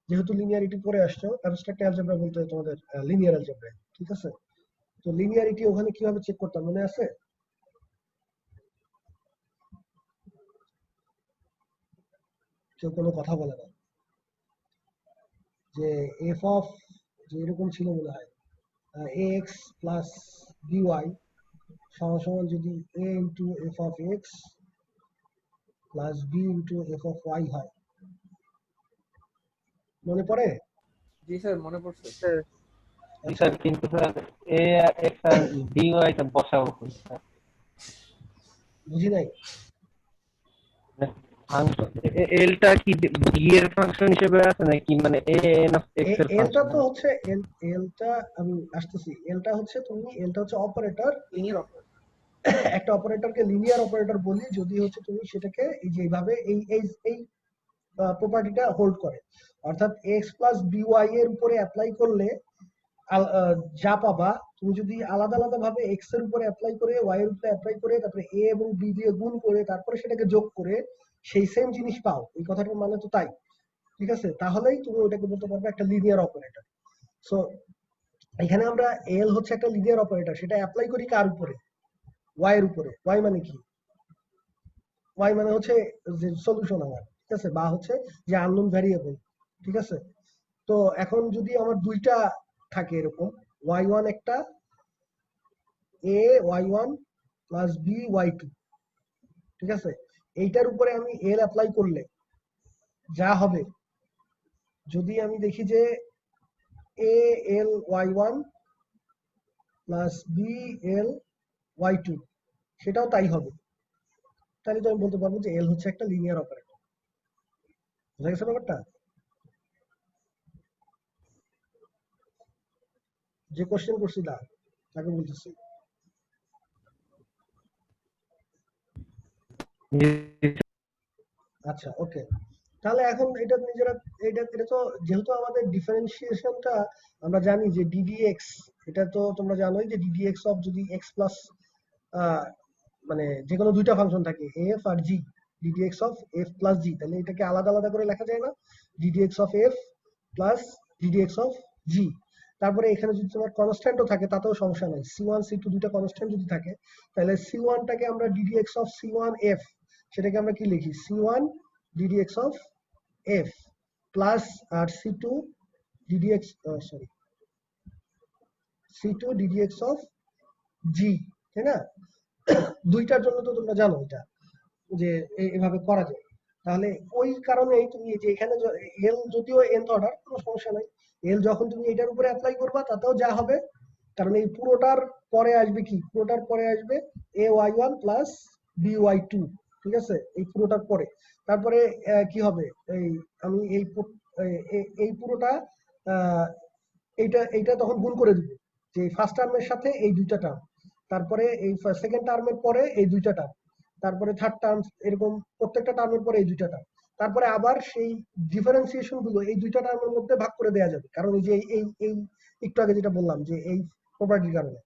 যেহেতু লিনিয়ারিটি পড়ে আসছো, অ্যাবস্ট্রাক্ট অ্যালজেব্রা বলতে তোমাদের লিনিয়ার অ্যালজেব্রায়, ঠিক আছে? তো লিনিয়ারিটি ওখানে কিভাবে চেক করতাম মনে আছে? কেউ কোনো কথা বলে না। যে এফ অফ, যে এরকম ছিল মনে হয়, ax প্লাস by সমান সমান যদি a into f of x plus b into f of y হয়, মনে পড়ে? জি স্যার, মনে পড়ছে। জি স্যার, কিন্তু স্যার এ এক্স আর ডিওয়াই টা বসাবো কই স্যার? বুঝি নাই। এলটা কি বি এর ফাংশন হিসেবে আছে নাকি, মানে এ এন অফ এক্স এর এলটা ফাংশন? তো হচ্ছে এলটা আমি আসতেছি, এলটা হচ্ছে এলটা হচ্ছে অপারেটর। Linear operator. একটা অপারেটরকে লিনিয়ার অপারেটর বলি যদি হচ্ছে তুমি সেটাকে এই যে এইভাবে এই এই এই প্রপার্টিটা হোল্ড করে, অর্থাৎ এক্স প্লাস বিওয়াই এর উপরে অ্যাপ্লাই করলে যা পাবা, তুমি যদি আলাদা আলাদা ভাবে এক্স এর উপরে অ্যাপ্লাই করে, ওয়াই এর উপরে অ্যাপ্লাই করে, তারপরে এ এবং বি দিয়ে গুণ করে, তারপরে সেটাকে যোগ করে সেই সেম জিনিস পাও, এই কথাটার মানে তো তাই, ঠিক আছে? তাহলেই তুমি ওটাকে বলতে পারবে একটা লিনিয়ার অপারেটর। সো এখানে আমরা এল হচ্ছে একটা লিনিয়ার অপারেটর, সেটা অ্যাপ্লাই করি কার উপরে? ওয়াই এর উপরে। ওয়াই মানে কি? ওয়াই মানে হচ্ছে যে সলিউশন আমার, ঠিক আছে, বা হচ্ছে যে আননোন ভ্যারিয়েবল, ঠিক আছে? তো এখন যদি আমার দুইটা থাকে এরকম, ওয়াই ওয়ান একটা, a y one plus b y two, ঠিক আছে, এইটার উপরে আমি এল অ্যাপ্লাই করলে যা হবে, যদি আমি দেখি যে a l y one plus b l y two, সেটাও তাই হবে, তাহলে তো আমি বলতে পারবো যে এল হচ্ছে একটা লিনিয়ার অপারেটর। বুঝা গেছে ব্যাপারটা? যে কোশ্চেন করছি না তাকে বলতেছি। আচ্ছা, ওকে, তাহলে এখন এটা নিজেরা, এটা তো যেহেতু আমাদের ডিফারেন্সিয়েশনটা আমরা জানি যে ডিডিএক্স, এটা তো তোমরা জানোই যে ডিডিএক্স অফ যদি এক্স প্লাস মানে যে কোনো দুইটা ফাংশন থাকে এফ আর g, d dx of f plus g, তাহলে এটাকে আলাদা আলাদা করে লেখা যায় না? D dx of f plus d dx of g. তারপরে এখানে যদি তোমার কনস্ট্যান্টও থাকে তাতেও সমস্যা নাই, সি ওয়ান সি টু দুইটা কনস্ট্যান্ট যদি থাকে, তাহলে সি ওয়ানটাকে আমরা d dx of c one f, সেটাকে আমরা কি লিখি? C one ddx of f plus আর c two d dx, sorry, c two d dx of g, তাই না? দুইটার জন্য তো তোমরা জানো এটা যে এভাবে করা যায়। তাহলে ওই কারণেই তুমি যে এখানে এল যদিও nth অর্ডার, কোনো সমস্যা নাই, এল যখন তুমি এটার উপরে অ্যাপ্লাই করবা তাতেও যা হবে, কারণ এই পুরোটার পরে আসবে কি? পুরোটার পরে আসবে a y one plus b y two, ঠিক আছে, এই পুরোটার পরে। তারপরে কি হবে? এই আমি এই পুরোটা আহ, এইটা এইটা তখন গুণ করে দিব, যে ফার্স্ট টার্মের সাথে এই দুইটা টার্ম, তারপরে এই সেকেন্ড টার্মের পরে এই দুইটা টার্ম, তারপরে থার্ড টার্ম, এরকম প্রত্যেকটা টার্মের পরে এই দুইটা টার্ম, তারপরে আবার সেই ডিফারেন্সিয়েশন গুলো এই দুইটা টার্মের মধ্যে ভাগ করে দেওয়া যাবে, কারণ এই যে এই এই একটু আগে যেটা বললাম যে এই প্রপার্টির কারণে,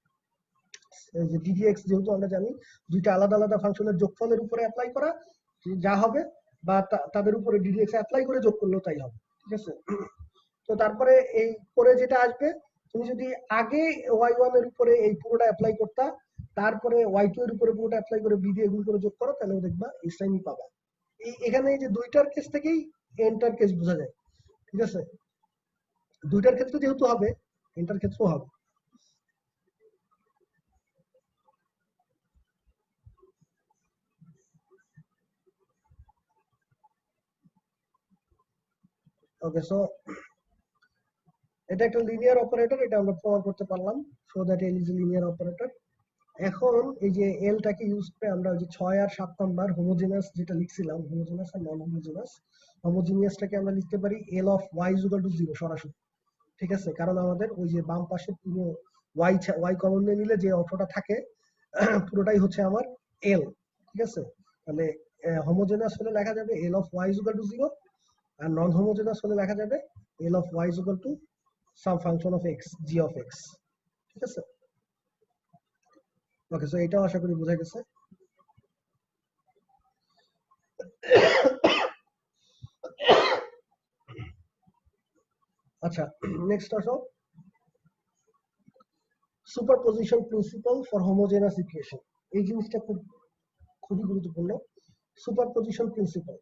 যে ডিডিএক্স যেহেতু আমরা জানি দুইটা আলাদা আলাদা ফাংশনের যোগফলের উপরে অ্যাপ্লাই করা, যা হবে, বা তাদের উপরে ডিডিএক্স অ্যাপ্লাই করে যোগ করলেও তাই হবে, ঠিক আছে? তো তারপরে এই পরে যেটা আসবে, তুমি যদি আগে ওয়াই ওয়ান এর উপরে এই পুরোটা অ্যাপ্লাই করতা, তারপরে ওয়াই টু এর উপরে পুরোটা অ্যাপ্লাই করে বি দিয়ে গুণ করে যোগ করো, তাহলেও দেখবা এই সেমই পাবা। এখানে এই যে দুইটার কেস থেকেই এন্টার কেস বোঝা যায়, ঠিক আছে? দুইটার ক্ষেত্রে যেহেতু হবে, এন্টার ক্ষেত্রেও হবে। ওকে, সো এটা একটা লিনিয়ার অপারেটর, এটা আমরা প্রমাণ করতে পারলাম, so that L is a linear operator. এখন এই যে এলটাকে ইউজ করে আমরা ওই যে 6 আর 7 নাম্বার হোমোজেনাস যেটা লিখছিলাম, হোমোজেনাস আর নন হোমোজেনাস, হোমোজিনিয়াসটাকে আমরা লিখতে পারি L of y is equal to 0 সরাসরি। ঠিক আছে, কারণ আমাদের ওই যে বাম পাশে পুরো ওয়াই কমন নিয়ে নিলে যে অংশটা থাকে পুরোটাই হচ্ছে আমার এল। ঠিক আছে, তাহলে হোমোজেনাস হলে লেখা যাবে L of y is equal to 0, আর নন হোমোজেনাস হলে লেখা যাবে L of y is equal to some function of x, g of x. ঠিক আছে, ওকে, সো এটাও আশা করি বোঝা গেছে। আচ্ছা, নেক্সট আসো, superposition principal for homogeneous equation. এই জিনিসটা খুবই গুরুত্বপূর্ণ। সুপারপজিশন প্রিন্সিপাল,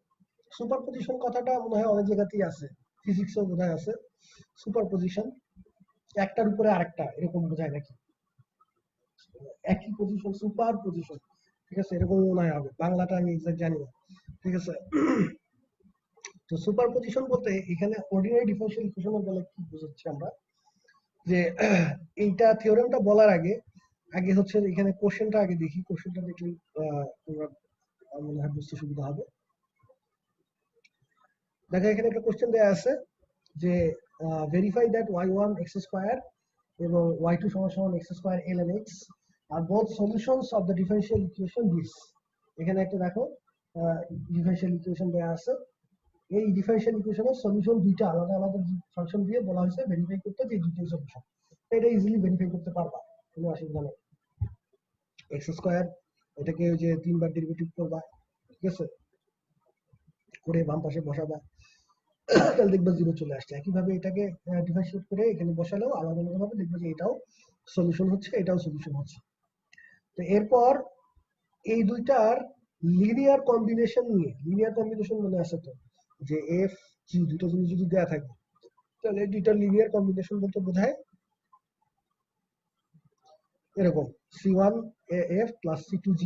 সুপারপজিশন কথাটা মনে হয় অনেক জায়গাতেই আছে, ফিজিক্সও বোধহয় আছে। সুপারপজিশন একটার উপরে আরেকটা এরকম বোঝায় নাকি, একই পজিশন, সুপার পজিশন। ঠিক আছে, এরকম মনে হয় হবে, বাংলাটা আমি এক্সাক্ট জানি না। ঠিক আছে, তো সুপার পজিশন বলতে এখানে অর্ডিনারি ডিফারেনশিয়াল ইকুয়েশন বলে কি বুঝাচ্ছি আমরা, যে এইটা থিওরেমটা বলার আগে আগে হচ্ছে এখানে কোশ্চেনটা আগে দেখি, কোশ্চেনটা দেখলে তোমরা মনে হয় বুঝতে সুবিধা হবে। দেখো এখানে একটা কোশ্চেন দেয়া আছে যে verify that y1 x square এবং y2 সমান সমান x স্কয়ার ln x আর both solutions of the differential equation this. এখানে একটা দেখো ডিফারেনশিয়াল ইকুয়েশন দেয়া আছে, এই ডিফারেনশিয়াল ইকুয়েশনের সলিউশন দুইটা আলাদা আলাদা ফাংশন দিয়ে বলা হয়েছে ভেরিফাই করতে, যে দুটোই সলিউশন। এটা ইজিলি ভেরিফাই করতে পারবা, কোনো অসুবিধা নেই। এক্স স্কয়ার এটাকে ওই যে 3 বার ডেরিভেটিভ করবা, ঠিক আছে, করে বাম পাশে বসাবা, তাহলে দেখবে 0 চলে আসছে। একইভাবে এটাকে ডিফারেন্সিয়েট করে এখানে বসালেও আলাদা আলাদা ভাবে দেখবে যে এটাও সলিউশন হচ্ছে, এটাও সলিউশন হচ্ছে। তো এরপর এই দুইটার লিনিয়ার কম্বিনেশন নিয়ে, লিনিয়ার কম্বিনেশন মনে আছে তো, যে এফ জি দুটো জিনিস যদি দেয়া থাকে তাহলে দুইটার লিনিয়ার কম্বিনেশন বলতে বোঝায় এরকম c1 af প্লাস c2g,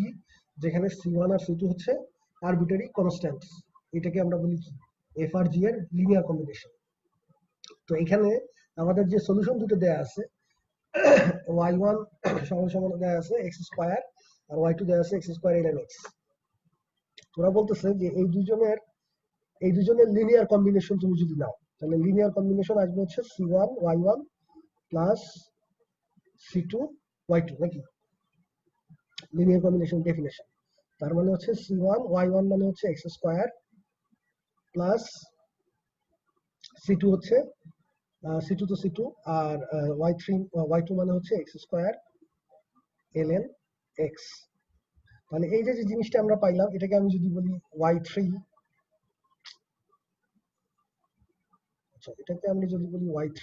যেখানে c1 আর c2 হচ্ছে আরবিটারি কনস্ট্যান্টস, এটাকে আমরা বলি কি এফ আর জি এর লিনিয়ার কম্বিনেশন। তো এখানে আমাদের যে সলিউশন দুটো দেয়া আছে, y1 সমান সমান দেয়া আছে x স্কয়ার আর y2 দেয়া আছে x স্কয়ার ln x। তোরা বলতেছে যে এই দুজনের লিনিয়ার কম্বিনেশন তুমি যদি নাও তাহলে লিনিয়ার কম্বিনেশন আসবে হচ্ছে c1 y1 plus c2 y2 নাকি, লিনিয়ার কম্বিনেশন ডেফিনেশন। তার মানে হচ্ছে c1 y1 মানে হচ্ছে x স্কয়ার প্লাস c2 হচ্ছে c2 তো c2 আর y2 মানে হচ্ছে x স্কয়ার ln x। তাহলে এই যে জিনিসটা আমরা পাইলাম, এটাকে আমি যদি বলি y3, আচ্ছা এটাকে আমি যদি বলি y3,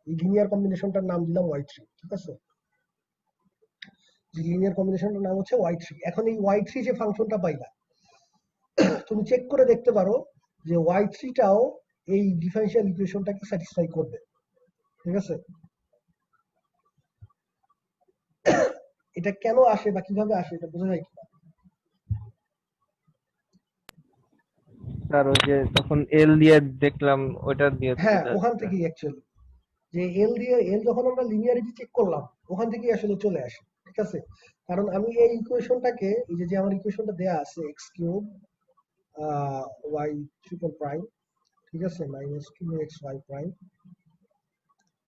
এই লিনিয়ার কম্বিনেশনটার নাম দিলাম y3। ঠিক আছে, যে লিনিয়ার কম্বিনেশনটার নাম হচ্ছে y3। এখন এই y3 যে ফাংশনটা পাইলা, তুমি চেক করে দেখতে পারো যে y3টাও এই ডিফারেনশিয়াল ইকুয়েশনটাকে স্যাটিসফাই করবে। ঠিক আছে, এটা কেন আসে বা কিভাবে আসে এটা বোঝা যায় কিনা? স্যার ওই যে তখন এল দিয়ে দেখলাম ওইটা দিয়ে হ্যাঁ, ওখান থেকেই অ্যাকচুয়ালি, যে এল যখন আমরা লিনিয়ারিটি চেক করলাম ওখান থেকেই আসলে চলে আসে। ঠিক আছে, কারণ আমি এই ইকুয়েশনটাকে, এই যে আমার ইকুয়েশনটা দেয়া আছে x cube y triple prime, ঠিক আছে, minus 2xy prime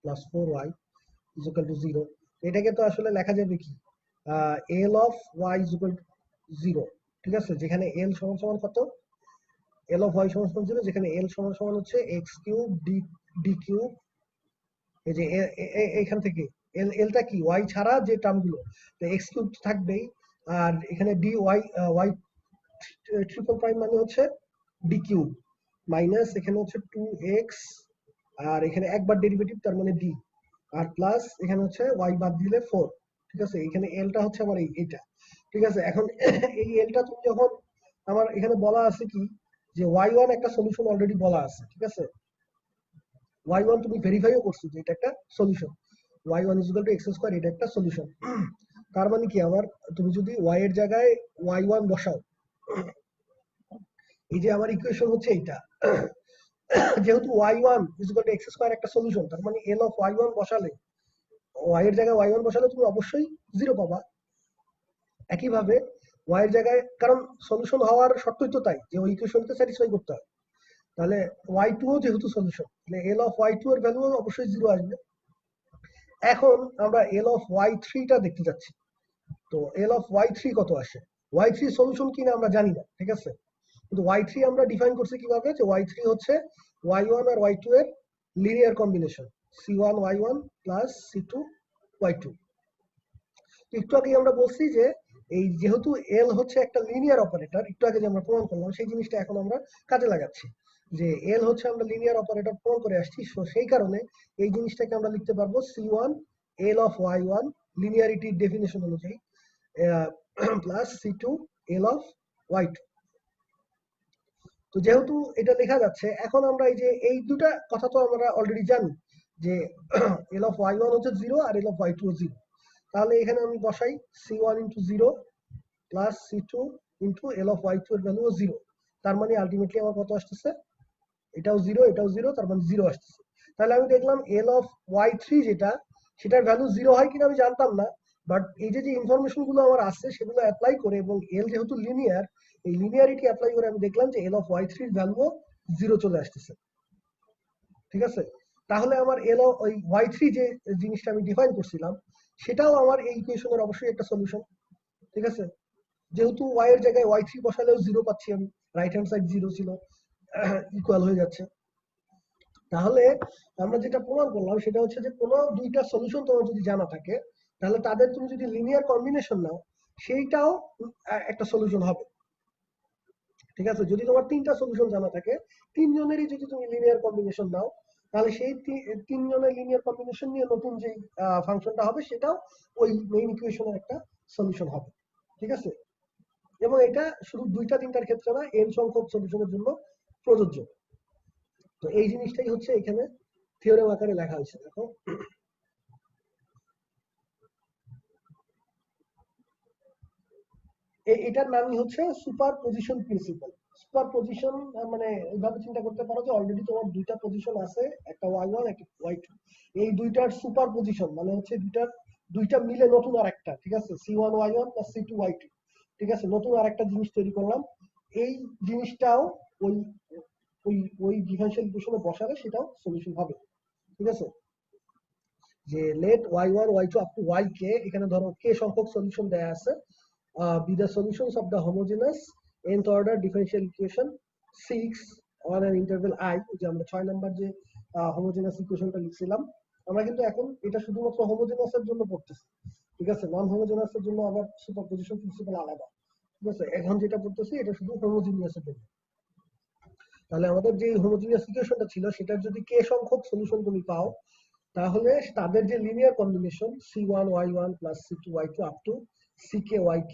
plus 4y is equal to 0, এটাকে তো আসলে লেখা যাবে কি L of y is equal to 0। ঠিক আছে, যেখানে এল সমান সমান কত, এল অফ y সমান সমান 0, যেখানে এল সমান সমান হচ্ছে x কিউব ডি কিউব, এই যে এখান থেকে এলটা কি ওয়াই ছাড়া যে টার্মগুলো, তো এক্স কিউব থাকবেই, আর এখানে ডি ওয়াই ট্রিপল প্রাইম মানে হচ্ছে ডি কিউব মাইনাস এখানে হচ্ছে 2x, আর এখানে একবার ডেরিভেটিভ তার মানে ডি, আর প্লাস এখানে হচ্ছে ওয়াই বাদ দিলে 4। ঠিক আছে, এখানে এলটা হচ্ছে আমার এইটা। ঠিক আছে, এখন এই এলটা তুমি যখন, আমার এখানে বলা আছে কি যে y1 একটা সলিউশন অলরেডি বলা আছে। ঠিক আছে, y1 তুমি ভেরিফাইও করছো যে এটা একটা solution, y1 is equal two x square, এটা একটা সলিউশন। তার মানে কি, আমার তুমি যদি y এর জায়গায় y1 বসাও, এই যে আমার ইকুয়েশন হচ্ছে এইটা, যেহেতু y1 x স্কয়ার একটা সলিউশন, তার মানে l অফ y1 বসালে y এর জায়গায় y1 বসালে তুমি অবশ্যই 0 পাবা। একইভাবে y এর জায়গায়, কারণ সলিউশন হওয়ার শর্তই তো তাই যে ওই ইকুয়েশনকে স্যাটিসফাই করতে হয়, তাহলে y2 ও যেহেতু সলিউশন, তাহলে l অফ y2 এর ভ্যালু অবশ্যই 0 আসবে। এখন আমরা l অফ y3 টা দেখতে যাচ্ছি। তো l অফ y3 কত আসে? y3 সলিউশন কিনা আমরা জানি না, ঠিক আছে, কিন্তু y3 আমরা ডিফাইন করছি কিভাবে, যে y3 হচ্ছে y1 আর y2 এর linear combination, c1 y1 plus c2 y2। একটু আগে আমরা বলছি যে এই যেহেতু l হচ্ছে একটা লিনিয়ার অপারেটর, একটু আগে যে আমরা প্রমাণ করলাম সেই জিনিসটা এখন আমরা কাজে লাগাচ্ছি, যে l হচ্ছে আমরা লিনিয়ার অপারেটর প্রমাণ করে আসছি। সেই কারণে এই জিনিসটাকে আমরা লিখতে পারবো c1 l অফ y1 লিনিয়ারিটির ডেফিনেশন অনুযায়ী plus c2 l of y2। তো যেহেতু এটা লেখা যাচ্ছে, এখন আমরা এই যে এই দুটা কথা তো আমরা অলরেডি জানি যে l অফ y1 হচ্ছে 0 আর l অফ y2 ও 0। তাহলে এখানে আমি বসাই c1 into 0 plus c2 into l of y2 এর ভ্যালু 0। তার মানে আলটিমেটলি আমার কত আসতেছে, এটাও 0 এটাও 0, তার মানে 0 আসতেছে। তাহলে আমি দেখলাম l অফ y3 যেটা, সেটার ভ্যালু 0 হয় কিনা আমি জানতাম না, বাট এই যে ইনফরমেশন গুলো আমার আসছে সেগুলো অ্যাপ্লাই করে, এবং l যেহেতু লিনিয়ার, এই লিনিয়ারিটি অ্যাপ্লাই করে আমি দেখলাম যে l অফ y3 এর ভ্যালু 0 চলে আসতেছে, ঠিক আছে। তাহলে আমার l অফ ওই y3 যে জিনিসটা আমি ডিফাইন করছিলাম সেটাও আমার এই ইকুয়েশনের অবশ্যই একটা সলিউশন, ঠিক আছে। যেহেতু y এর জায়গায় y3 বসালেও 0 পাচ্ছি আমি, রাইট হ্যান্ড সাইড 0 ছিল, ইকুয়াল হয়ে যাচ্ছে। তাহলে আমরা যেটা প্রমাণ করলাম সেটা হচ্ছে যে কোনো দুইটা সলিউশন তোমার যদি জানা থাকে, তাহলে তাদের তুমি যদি লিনিয়ার কম্বিনেশন নাও সেইটাও একটা সলিউশন হবে, ঠিক আছে। যদি তোমার তিনটা সলিউশন জানা থাকে, তিনজনেরই যদি তুমি লিনিয়ার কম্বিনেশন নাও, তাহলে সেই তিনজনের লিনিয়ার কম্বিনেশন নিয়ে নতুন যে ফাংশনটা হবে সেটাও ওই মেইন ইকুয়েশনের একটা সলিউশন হবে, ঠিক আছে। এবং এটা শুধু দুইটা তিনটার ক্ষেত্রে না, n সংখ্যক সলিউশনের জন্য প্রযোজ্য। তো এই জিনিসটাই হচ্ছে এখানে থিওরেম আকারে লেখা হয়েছে, দেখো। এটার নামই হচ্ছে super position principal. Super position মানে এইভাবে চিন্তা করতে পারো যে অলরেডি তোমার দুইটা পজিশন আছে, একটা y1 একটা y2, এই দুইটার সুপার পজিশন মানে হচ্ছে দুইটা মিলে নতুন আরেকটা, ঠিক আছে, c1 y1 plus c2 y2, ঠিক আছে, নতুন আরেকটা জিনিস তৈরি করলাম। এই জিনিসটাও ওই ওই ওই ডিফারেনশিয়াল ইকুয়েশনে বসালে সেটাও সলিউশন হবে, ঠিক আছে। যে late y1 y2 up to yk, এখানে ধরো k সংখ্যক সলিউশন দেয়া আছে, be the solutions of the homogeneous nth order differential equation 6 on an interval I, যে আমরা 6 নাম্বার যে হোমোজেনাস ইকুয়েশনটা লিখছিলাম, আমরা কিন্তু এখন এটা শুধুমাত্র হোমোজেনাস এর জন্য পড়তেছি, ঠিক আছে। নন হোমোজেনাস এর জন্য আবার সুপারপজিশন প্রিন্সিপাল আলাদা, ঠিক আছে। এখন যেটা পড়তেছি এটা শুধু হোমোজেনিয়াস এর জন্য। তাহলে আমাদের যে হোমোজেনিয়াস ইকুয়েশনটা ছিল সেটার যদি k সংখ্যক সলিউশন তুমি পাও, তাহলে তাদের যে linear combination c1 y1 plus c2 y2 up to ck yk,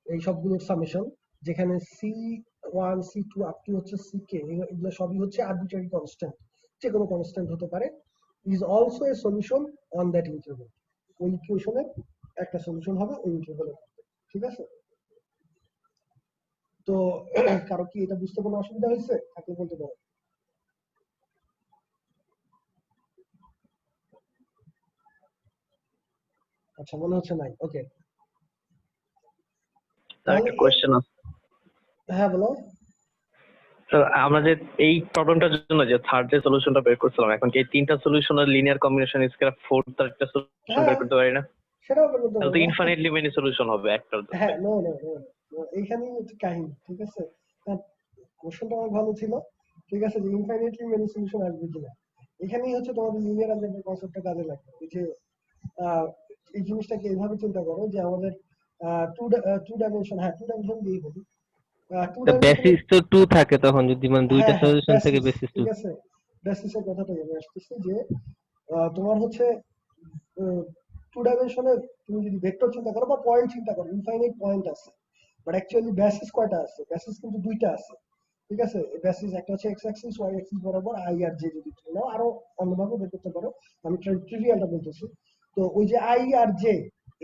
এই সবগুলোর সামেশন, যেখানে c1 c2 আপ টু হচ্ছে ck, এগুলো সবই হচ্ছে আরবিট্রারি কনস্ট্যান্ট, যে কোনো কনস্ট্যান্ট হতে পারে, is also a solution on that interval. ওই ইকুয়েশনের একটা সলিউশন হবে ওই ইন্টারভ্যালের মধ্যে, ঠিক আছে। তো কারো কি এটা বুঝতে কোনো অসুবিধা হয়েছে? থাকলে বলতে পারো। আচ্ছা, মনে হচ্ছে নাই, ওকে। একটা কোশ্চেন আছে। হ্যাঁ বলো। তো আমরা যে এই প্রবলেমটার জন্য যে থার্ড যে সলিউশনটা বের করছিলাম, এখন কি এই তিনটা সলিউশনের লিনিয়ার কম্বিনেশন স্কয়ার ফোর্থ একটা সলিউশন বের করতে পারি না? সেটাও বের করতে তাহলে তো পারবো। ইনফিনিটলি মেনি সলিউশন হবে একটার। হ্যাঁ, নো নো নো, এইখানেই হচ্ছে কাহিনী, ঠিক আছে। কোশ্চেনটা আমার ভালো ছিল, ঠিক আছে, যে ইনফাইনাইটলি মেনি সলিউশন আসবে কিনা। এখানেই হচ্ছে তোমাদের লিনিয়ার অ্যালজেব্রার কনসেপ্টটা কাজে লাগবে। যে এই জিনিসটাকে এইভাবে চিন্তা করো যে আমাদের টু ডাইমেনশন, হ্যাঁ টু ডাইমেনশন দিয়েই বলি, টু বেসিস তো 2 থাকে তখন, যদি মানে দুইটা হ্যাঁ সলিউশন থেকে বেসিস 2। ঠিক আছে, বেসিসের কথাটাই আমি আসতেছি যে তোমার হচ্ছে টু ডাইমেনশনে তুমি যদি ভেক্টর চিন্তা করো বা পয়েন্ট চিন্তা করো, ইনফাইনাইট পয়েন্ট আছে, বাট অ্যাকচুয়ালি বেসিস কয়টা আছে? বেসিস কিন্তু দুইটা আছে, ঠিক আছে। বেসিস একটা হচ্ছে এক্স অ্যাক্সিস, ওয়াই অ্যাক্সিস বরাবর আই আর জে, যদি তুমি নাও আরো অন্যভাবে বের করতে পারো, আমি ট্রিভিয়ালটা বলতেছি। তো ওই যে আই আর জে,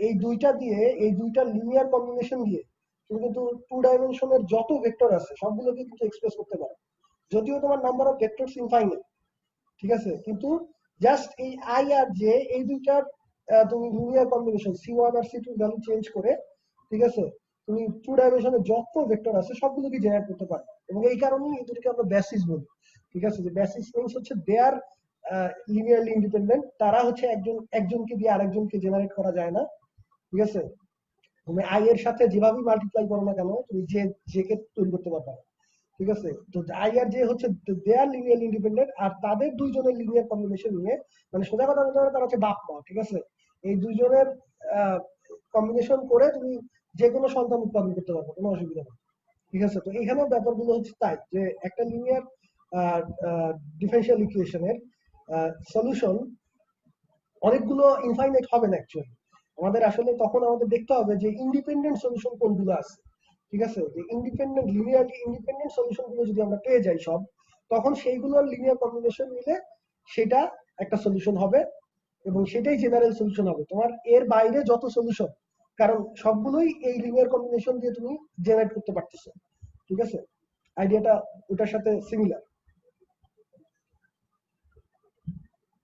এই দুইটা দিয়ে, এই দুইটা লিনিয়ার কম্বিনেশন দিয়ে তুমি কিন্তু টু ডাইমেনশনের যত ভেক্টর আছে সবগুলোকে কিন্তু এক্সপ্রেস করতে পারো, যদিও তোমার নাম্বার অফ ভেক্টরস ইনফাইনাইট, ঠিক আছে, কিন্তু জাস্ট এই আই আর জে এই দুইটার তুমি লিনিয়ার কম্বিনেশন C1 আর C2 ভ্যালু চেঞ্জ করে, ঠিক আছে, তুমি 2 ডাইমেনশনে যত ভেক্টর আছে সবগুলোকে জেনারেট করতে পারবে। এবং এই কারণেই এই দুটোকে আমরা বেসিস বলি, ঠিক আছে, যে বেসিস মিনস হচ্ছে দে আর লিনিয়ারলি ইন্ডিপেন্ডেন্ট, তারা হচ্ছে একজনকে দিয়ে আরেকজনকে জেনারেট করা যায় না, ঠিক আছে। তুমি আই এর সাথে যেভাবেই মাল্টিপ্লাই করো না কেন তুমি জে কে তৈরি করতে পারবে না, ঠিক আছে। তো আই আর জে হচ্ছে দে আর লিনিয়ারলি ইন্ডিপেন্ডেন্ট, আর তাদের দুইজনের লিনিয়ার কম্বিনেশন নিয়ে, মানে সোজা কথা বলতে পারো তারা হচ্ছে বাপ মা, ঠিক আছে। এই দুইজনের কম্বিনেশন করে তুমি যে কোনো সন্তান উৎপাদন করতে পারবে, কোনো অসুবিধা নেই, ঠিক আছে। তো এখানেও ব্যাপারগুলো হচ্ছে তাই যে একটা লিনিয়ার ডিফারেনশিয়াল ইকুয়েশনের সলিউশন অনেকগুলো ইনফাইনাইট হবে না অ্যাকচুয়ালি। আমাদের আসলে তখন আমাদের দেখতে হবে যে ইন্ডিপেন্ডেন্ট সলিউশন কোনগুলো আছে, ঠিক আছে। যে ইন্ডিপেন্ডেন্ট লিনিয়ারলি ইন্ডিপেন্ডেন্ট সলিউশন গুলো যদি আমরা পেয়ে যাই সব, তখন সেইগুলোর লিনিয়ার কম্বিনেশন মিলে সেটা একটা সলিউশন হবে এবং সেটাই জেনারেল সলিউশন হবে। তোমার এর বাইরে যত সলিউশন, কারণ সবগুলোই এই লিনিয়ার কম্বিনেশন দিয়ে তুমি জেনারেট করতে পারতেছো, ঠিক আছে। আইডিয়াটা ওটার সাথে সিমিলার,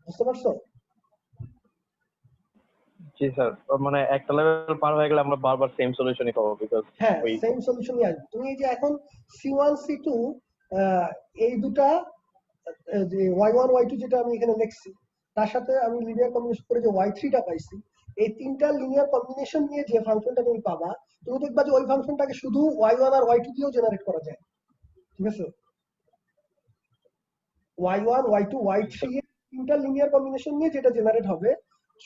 বুঝতে পারছো? জি স্যার, মানে একটা লেভেল পার হয়ে গেলে আমরা বারবার সেম সলিউশনই পাবো, বিকজ হ্যাঁ, ওই সেম সলিউশনই আসবে। তুমি এই যে এখন C1 C2 এই দুটা যে Y1 Y2 যেটা আমি এখানে লিখছি, তার সাথে আমি লিনিয়ার কম্বিনেশন করে যে Y3 টা পাইছি, এই তিনটা লিনিয়ার কম্বিনেশন নিয়ে যে ফাংশনটা তুমি পাবা, তুমি দেখবা যে ওই ফাংশনটাকে শুধু Y1 আর Y2 দিয়েও জেনারেট করা যায়, ঠিক আছে। Y1 Y2 Y3 এর তিনটা লিনিয়ার কম্বিনেশন নিয়ে যেটা জেনারেট হবে,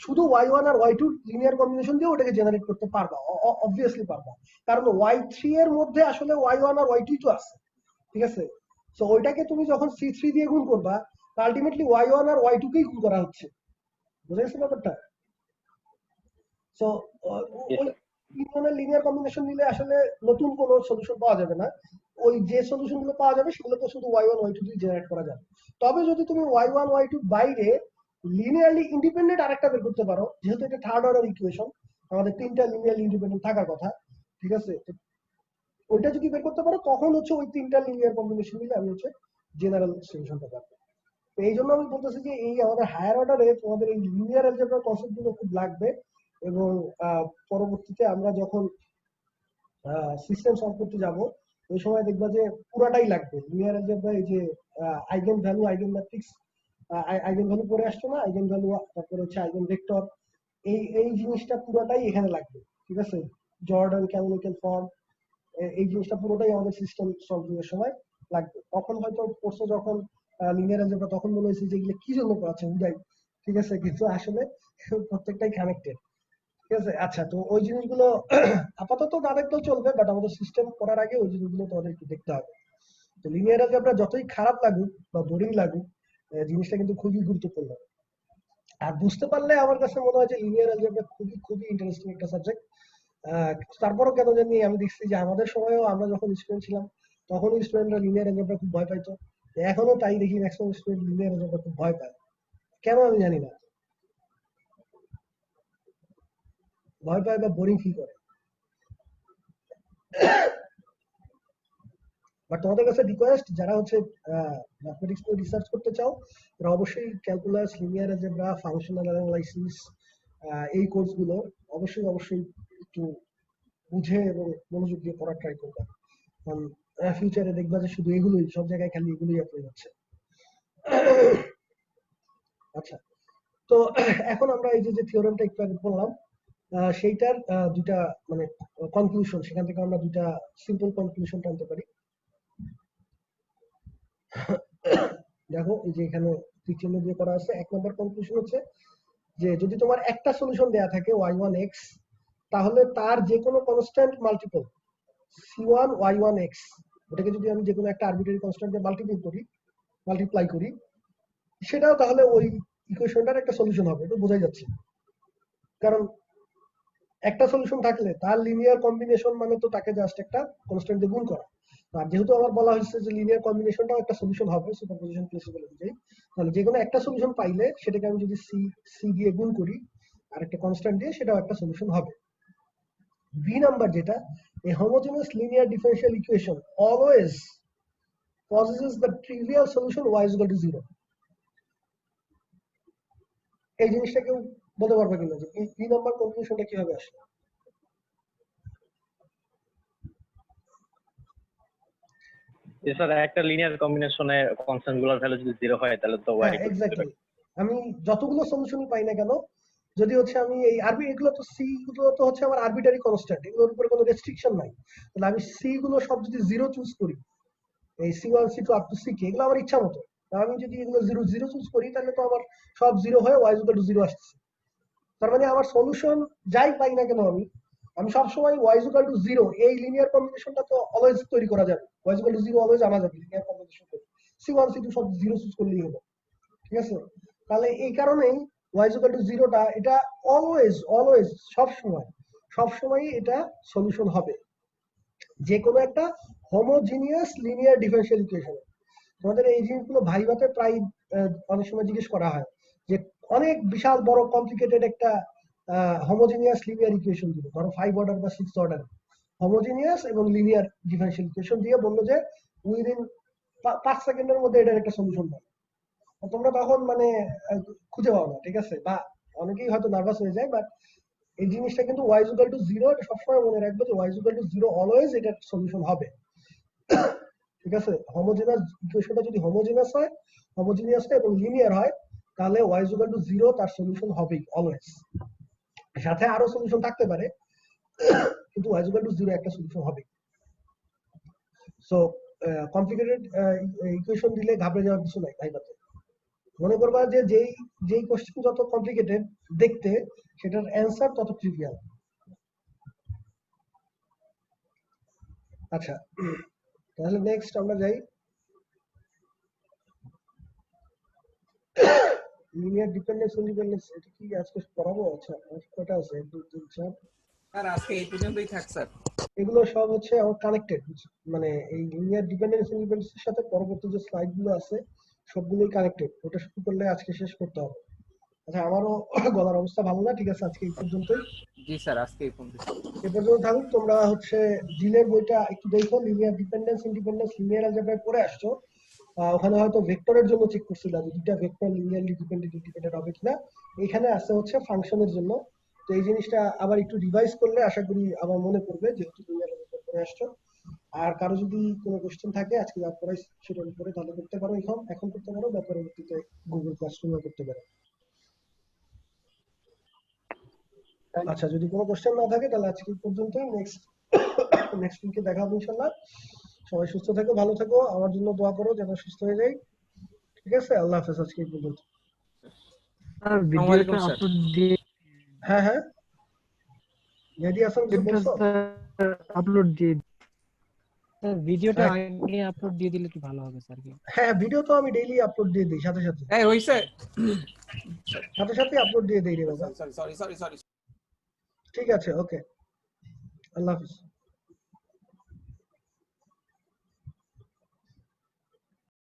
শুধু Y1 আর Y2 লিনিয়ার কম্বিনেশন দিয়ে ওটাকে জেনারেট করতে পারবা, অবভিয়াসলি পারবা, কারণ Y3 এর মধ্যে আসলে Y1 আর Y2 তো আছে, ঠিক আছে। সো ওইটাকে তুমি যখন C3 দিয়ে গুণ করবা, আলটিমেটলি Y1 আর Y2 কেই গুণ করা হচ্ছে, বুঝা গেছে ব্যাপারটা? সো ওই তিনজনের লিনিয়ার কম্বিনেশন নিলে আসলে নতুন কোনো সলিউশন পাওয়া যাবে না। ওই যে সলিউশন গুলো পাওয়া যাবে সেগুলোকে শুধু Y1 Y2 দিয়ে জেনারেট করা যাবে। তবে যদি তুমি Y1 Y2 বাইরে লিনিয়ারলি ইন্ডিপেন্ডেন্ট আরেকটা বের করতে পারো, যেহেতু এটা থার্ড অর্ডার ইকুয়েশন, আমাদের তিনটা লিনিয়ারলি ইন্ডিপেন্ডেন্ট থাকার কথা, ঠিক আছে। ওইটা যদি বের করতে পারো তখন হচ্ছে ওই তিনটা লিনিয়ার কম্বিনেশন মিলে আমি হচ্ছে জেনারেল সলিউশনটা পাবো। তো এই জন্য আমি বলতেছি যে এই আমাদের হায়ার অর্ডারে তোমাদের এই লিনিয়ার অ্যালজেব্রার কনসেপ্ট গুলো খুব লাগবে, এবং পরবর্তীতে আমরা যখন সিস্টেম সলভ করতে যাব ওই সময় দেখবা যে পুরাটাই লাগবে লিনিয়ার অ্যালজেব্রা। এই যে eigen value, eigen matrix, eigen value পরে আসতো না, আইগেন ভ্যালু, তারপরে হচ্ছে আইগেন ভেক্টর, এই জিনিসটা পুরোটাই এখানে লাগবে, ঠিক আছে। জর্ডান ক্যানোনিক্যাল ফর্ম, এই জিনিসটা পুরোটাই আমাদের সিস্টেম সলভিং এর সময় লাগবে। তখন হয়তো কোর্সে যখন লিনিয়ার অ্যালজেব্রা তখন মনে হয়েছে যে এগুলো কি জন্য পড়াচ্ছে উদাই, ঠিক আছে, কিন্তু আসলে প্রত্যেকটাই কানেক্টেড, ঠিক আছে। আচ্ছা, তো ওই জিনিসগুলো আপাতত না দেখলেও চলবে, বাট আমাদের সিস্টেম করার আগে ওই জিনিসগুলো তোমাদের একটু দেখতে হবে। তো লিনিয়ার অ্যালজেব্রা যতই খারাপ লাগুক বা বোরিং লাগুক, জিনিসটা কিন্তু খুবই গুরুত্বপূর্ণ। আর বুঝতে পারলে আমার কাছে মনে হয় যে লিনিয়ার অ্যালজেব্রা খুবই খুবই ইন্টারেস্টিং একটা সাবজেক্ট। তারপরও কেন জানি আমি দেখছি যে আমাদের সময়ও আমরা যখন স্টুডেন্ট ছিলাম তখনই স্টুডেন্টরা লিনিয়ার অ্যালজেব্রা খুব ভয় পাইতো, এখনো তাই দেখি ম্যাক্সিমাম স্টুডেন্ট লিনিয়ার অ্যালজেব্রা খুব ভয় পায়, কেন আমি জানি না, ভয় পায় বা বোরিং ফিল করে। বাট তোমাদের কাছে রিকোয়েস্ট, যারা হচ্ছে ম্যাথমেটিক্স নিয়ে রিসার্চ করতে চাও তারা অবশ্যই calculus, linear algebra, functional analysis, এই কোর্সগুলো অবশ্যই অবশ্যই একটু বুঝে এবং মনোযোগ দিয়ে পড়ার ট্রাই করবে, কারণ ফিউচারে দেখবা যে শুধু এগুলোই সব জায়গায় খালি এগুলোই অ্যাপ্লাই হচ্ছে। আচ্ছা, তো এখন আমরা এই যে থিওরেমটা একটু আগে বললাম, সেইটার দুটা মানে কনক্লুশন, সেখান থেকে আমরা দুটা সিম্পল কনক্লুশন টানতে পারি। দেখো এই যে এখানে চিহ্ন দিয়ে করা আছে। এক নম্বর কনক্লুশন হচ্ছে যে যদি তোমার একটা সলিউশন দেয়া থাকে y1x, তাহলে তার যে কোনো কনস্ট্যান্ট মাল্টিপল c1 y1x, ওটাকে যদি আমি যে কোনো একটা আরবিট্রারি কনস্ট্যান্ট দিয়ে মাল্টিপ্লাই করি, সেটাও তাহলে ওই ইকুয়েশনটার একটা সলিউশন হবে। এটা বোঝাই যাচ্ছে, কারণ একটা সলিউশন থাকলে তার লিনিয়ার কম্বিনেশন মানে তো তাকে জাস্ট একটা কনস্ট্যান্ট দিয়ে গুণ করা। আর যেহেতু আমার বলা হয়েছে যে লিনিয়ার কম্বিনেশনটাও একটা সলিউশন হবে সুপারপজিশন প্রিন্সিপাল অনুযায়ী, তাহলে যে কোনো একটা সলিউশন পাইলে সেটাকে আমি যদি সি দিয়ে গুণ করি আর একটা কনস্ট্যান্ট দিয়ে, সেটাও একটা সলিউশন হবে। বি নাম্বার যেটা, a homogeneous linear differential equation always possesses the trivial solution y is equal to 0. এই জিনিসটা কেউ বলতে পারবে কিনা যে এই নাম্বার কনক্লুশনটা কিভাবে আসে? যে স্যার একটা লিনিয়ার কম্বিনেশনে কনস্ট্যান্ট গুলোর ভ্যালু যদি 0 হয় তাহলে তো y হ্যাঁ এক্স্যাক্টলি। আমি যতগুলো সলিউশনই পাই না কেন, যদি হচ্ছে আমি এই এগুলো তো সি গুলো তো হচ্ছে আমার আরবিটারি কনস্ট্যান্ট, এগুলোর উপরে কোনো রেস্ট্রিকশন নাই, তাহলে আমি সি গুলো সব যদি 0 চুজ করি, এই C1 C2 up to CK, এগুলো আমার ইচ্ছা মতো, আমি যদি এগুলো 0 0 চুজ করি তাহলে তো আমার সব 0 হয়ে y is equal to 0 আসছে। তার মানে আমার সলিউশন যাই পাই না কেন আমি সব সময় y is equal to 0 এই লিনিয়ার কম্বিনেশনটা তো অলওয়েজ তৈরি করা যাবে, y is equal to 0 always আনা যাবে লিনিয়ার কম্বিনেশন করে, C1 C2 সব 0 চুজ করলেই হলো, ঠিক আছে? তাহলে এই কারণেই y is equal to 0টা এটা অলওয়েজ সব সময় এটা সলিউশন হবে যে কোনো একটা হোমোজিনিয়াস লিনিয়ার ডিফারেনশিয়াল ইকুয়েশন। তোমাদের এই জিনিসগুলো ভাইভাতে প্রায় অনেক সময় জিজ্ঞেস করা হয় যে অনেক বিশাল বড় কমপ্লিকেটেড একটা হোমোজিনিয়াস লিনিয়ার ইকুয়েশন দিল, ধরো 5 অর্ডার বা 6 অর্ডার হোমোজিনিয়াস এবং লিনিয়ার ডিফারেনশিয়াল ইকুয়েশন দিয়ে বললো যে উইদিন 5 সেকেন্ডের মধ্যে এটার একটা সলিউশন পাবে, তোমরা তখন মানে খুঁজে পাও না, ঠিক আছে? বা অনেকেই হয়তো নার্ভাস হয়ে যায়, বাট এই জিনিসটা কিন্তু y is equal to 0 এটা সবসময় মনে রাখবে যে y is equal to 0 always এটার সলিউশন হবে, ঠিক আছে? হোমোজিনিয়াস ইকুয়েশনটা যদি হোমোজিনিয়াস হয় এবং লিনিয়ার হয় তাহলে y is equal to 0 তার সলিউশন হবেই অলওয়েজ, সাথে আরো সলিউশন থাকতে পারে কিন্তু y is equal to 0 একটা সলিউশন হবে। সো কমপ্লিকেটেড ইকুয়েশন দিলে ঘাবড়ে যাওয়ার কিছু নাই ভাইবাতে, মনে করবা যে যেই কোশ্চেন যত কমপ্লিকেটেড দেখতে সেটার অ্যান্সার তত ট্রিভিয়াল। আচ্ছা তাহলে নেক্সট আমরা যাই লিনিয়ার ডিপেন্ডেন্স ইন্ডিপেন্ডেন্স, এটা কি আজকে পড়াবো? আচ্ছা কয়টা আছে? 1 2 3 4, স্যার আজকে এই পর্যন্তই থাক স্যার। এগুলো সব হচ্ছে আমার কানেক্টেড, মানে এই লিনিয়ার ডিপেন্ডেন্স ইন্ডিপেন্ডেন্সের সাথে পরবর্তী যে স্লাইড গুলো আছে সবগুলোই কানেক্টেড, ওটা শুরু করলে আজকে শেষ করতে হবে। আচ্ছা আমারও গলার অবস্থা ভালো না, ঠিক আছে আজকে এই পর্যন্তই। জি স্যার আজকে এই পর্যন্ত। এ পর্যন্ত থাকুক। তোমরা হচ্ছে জিলের বইটা একটু দেখো, লিনিয়ার ডিপেন্ডেন্স ইন্ডিপেন্ডেন্স লিনিয়ার অ্যালজেব্রায় পড়ে আসছো, ওখানে হয়তো ভেক্টরের জন্য চেক করছিল যে দুইটা ভেক্টর লিনিয়ারলি ডিপেন্ডেন্ট হবে কিনা, এখানে আছে হচ্ছে ফাংশনের জন্য। তো এই জিনিসটা আবার একটু রিভাইজ করলে আশা করি আবার মনে পড়বে, যেহেতু লিনিয়ার অ্যালজেব্রা পড়ে আসছো। আর কারো যদি কোনো কোশ্চেন থাকে আজকে যা পড়াই সেটার উপরে তাহলে করতে পারো, এখন করতে পারো, বা পরবর্তীতে গুগল ক্লাসরুমে করতে পারো। আচ্ছা যদি কোনো কোশ্চেন না থাকে তাহলে আজকে পর্যন্ত, নেক্সট উইকে দেখা হবে ইনশাআল্লাহ। সবাই সুস্থ থেকো, ভালো থেকো, আমার জন্য দোয়া করো যেন সুস্থ হয়ে যাই, ঠিক আছে? আল্লাহ হাফেজ, আজকে এই পর্যন্ত। আর ভিডিওটা আপলোড দিয়ে হ্যাঁ মেহেদী হাসান কিছু বলছো? আপলোড দিয়ে ভিডিওটা আগে আপলোড দিয়ে দিলে কি ভালো হবে স্যার? কি হ্যাঁ ভিডিও তো আমি ডেইলি আপলোড দিয়ে দিই, সাথে এই হইছে আপলোড দিয়ে দিই রে বাবা। সরি ঠিক আছে, ওকে, আল্লাহ হাফেজ।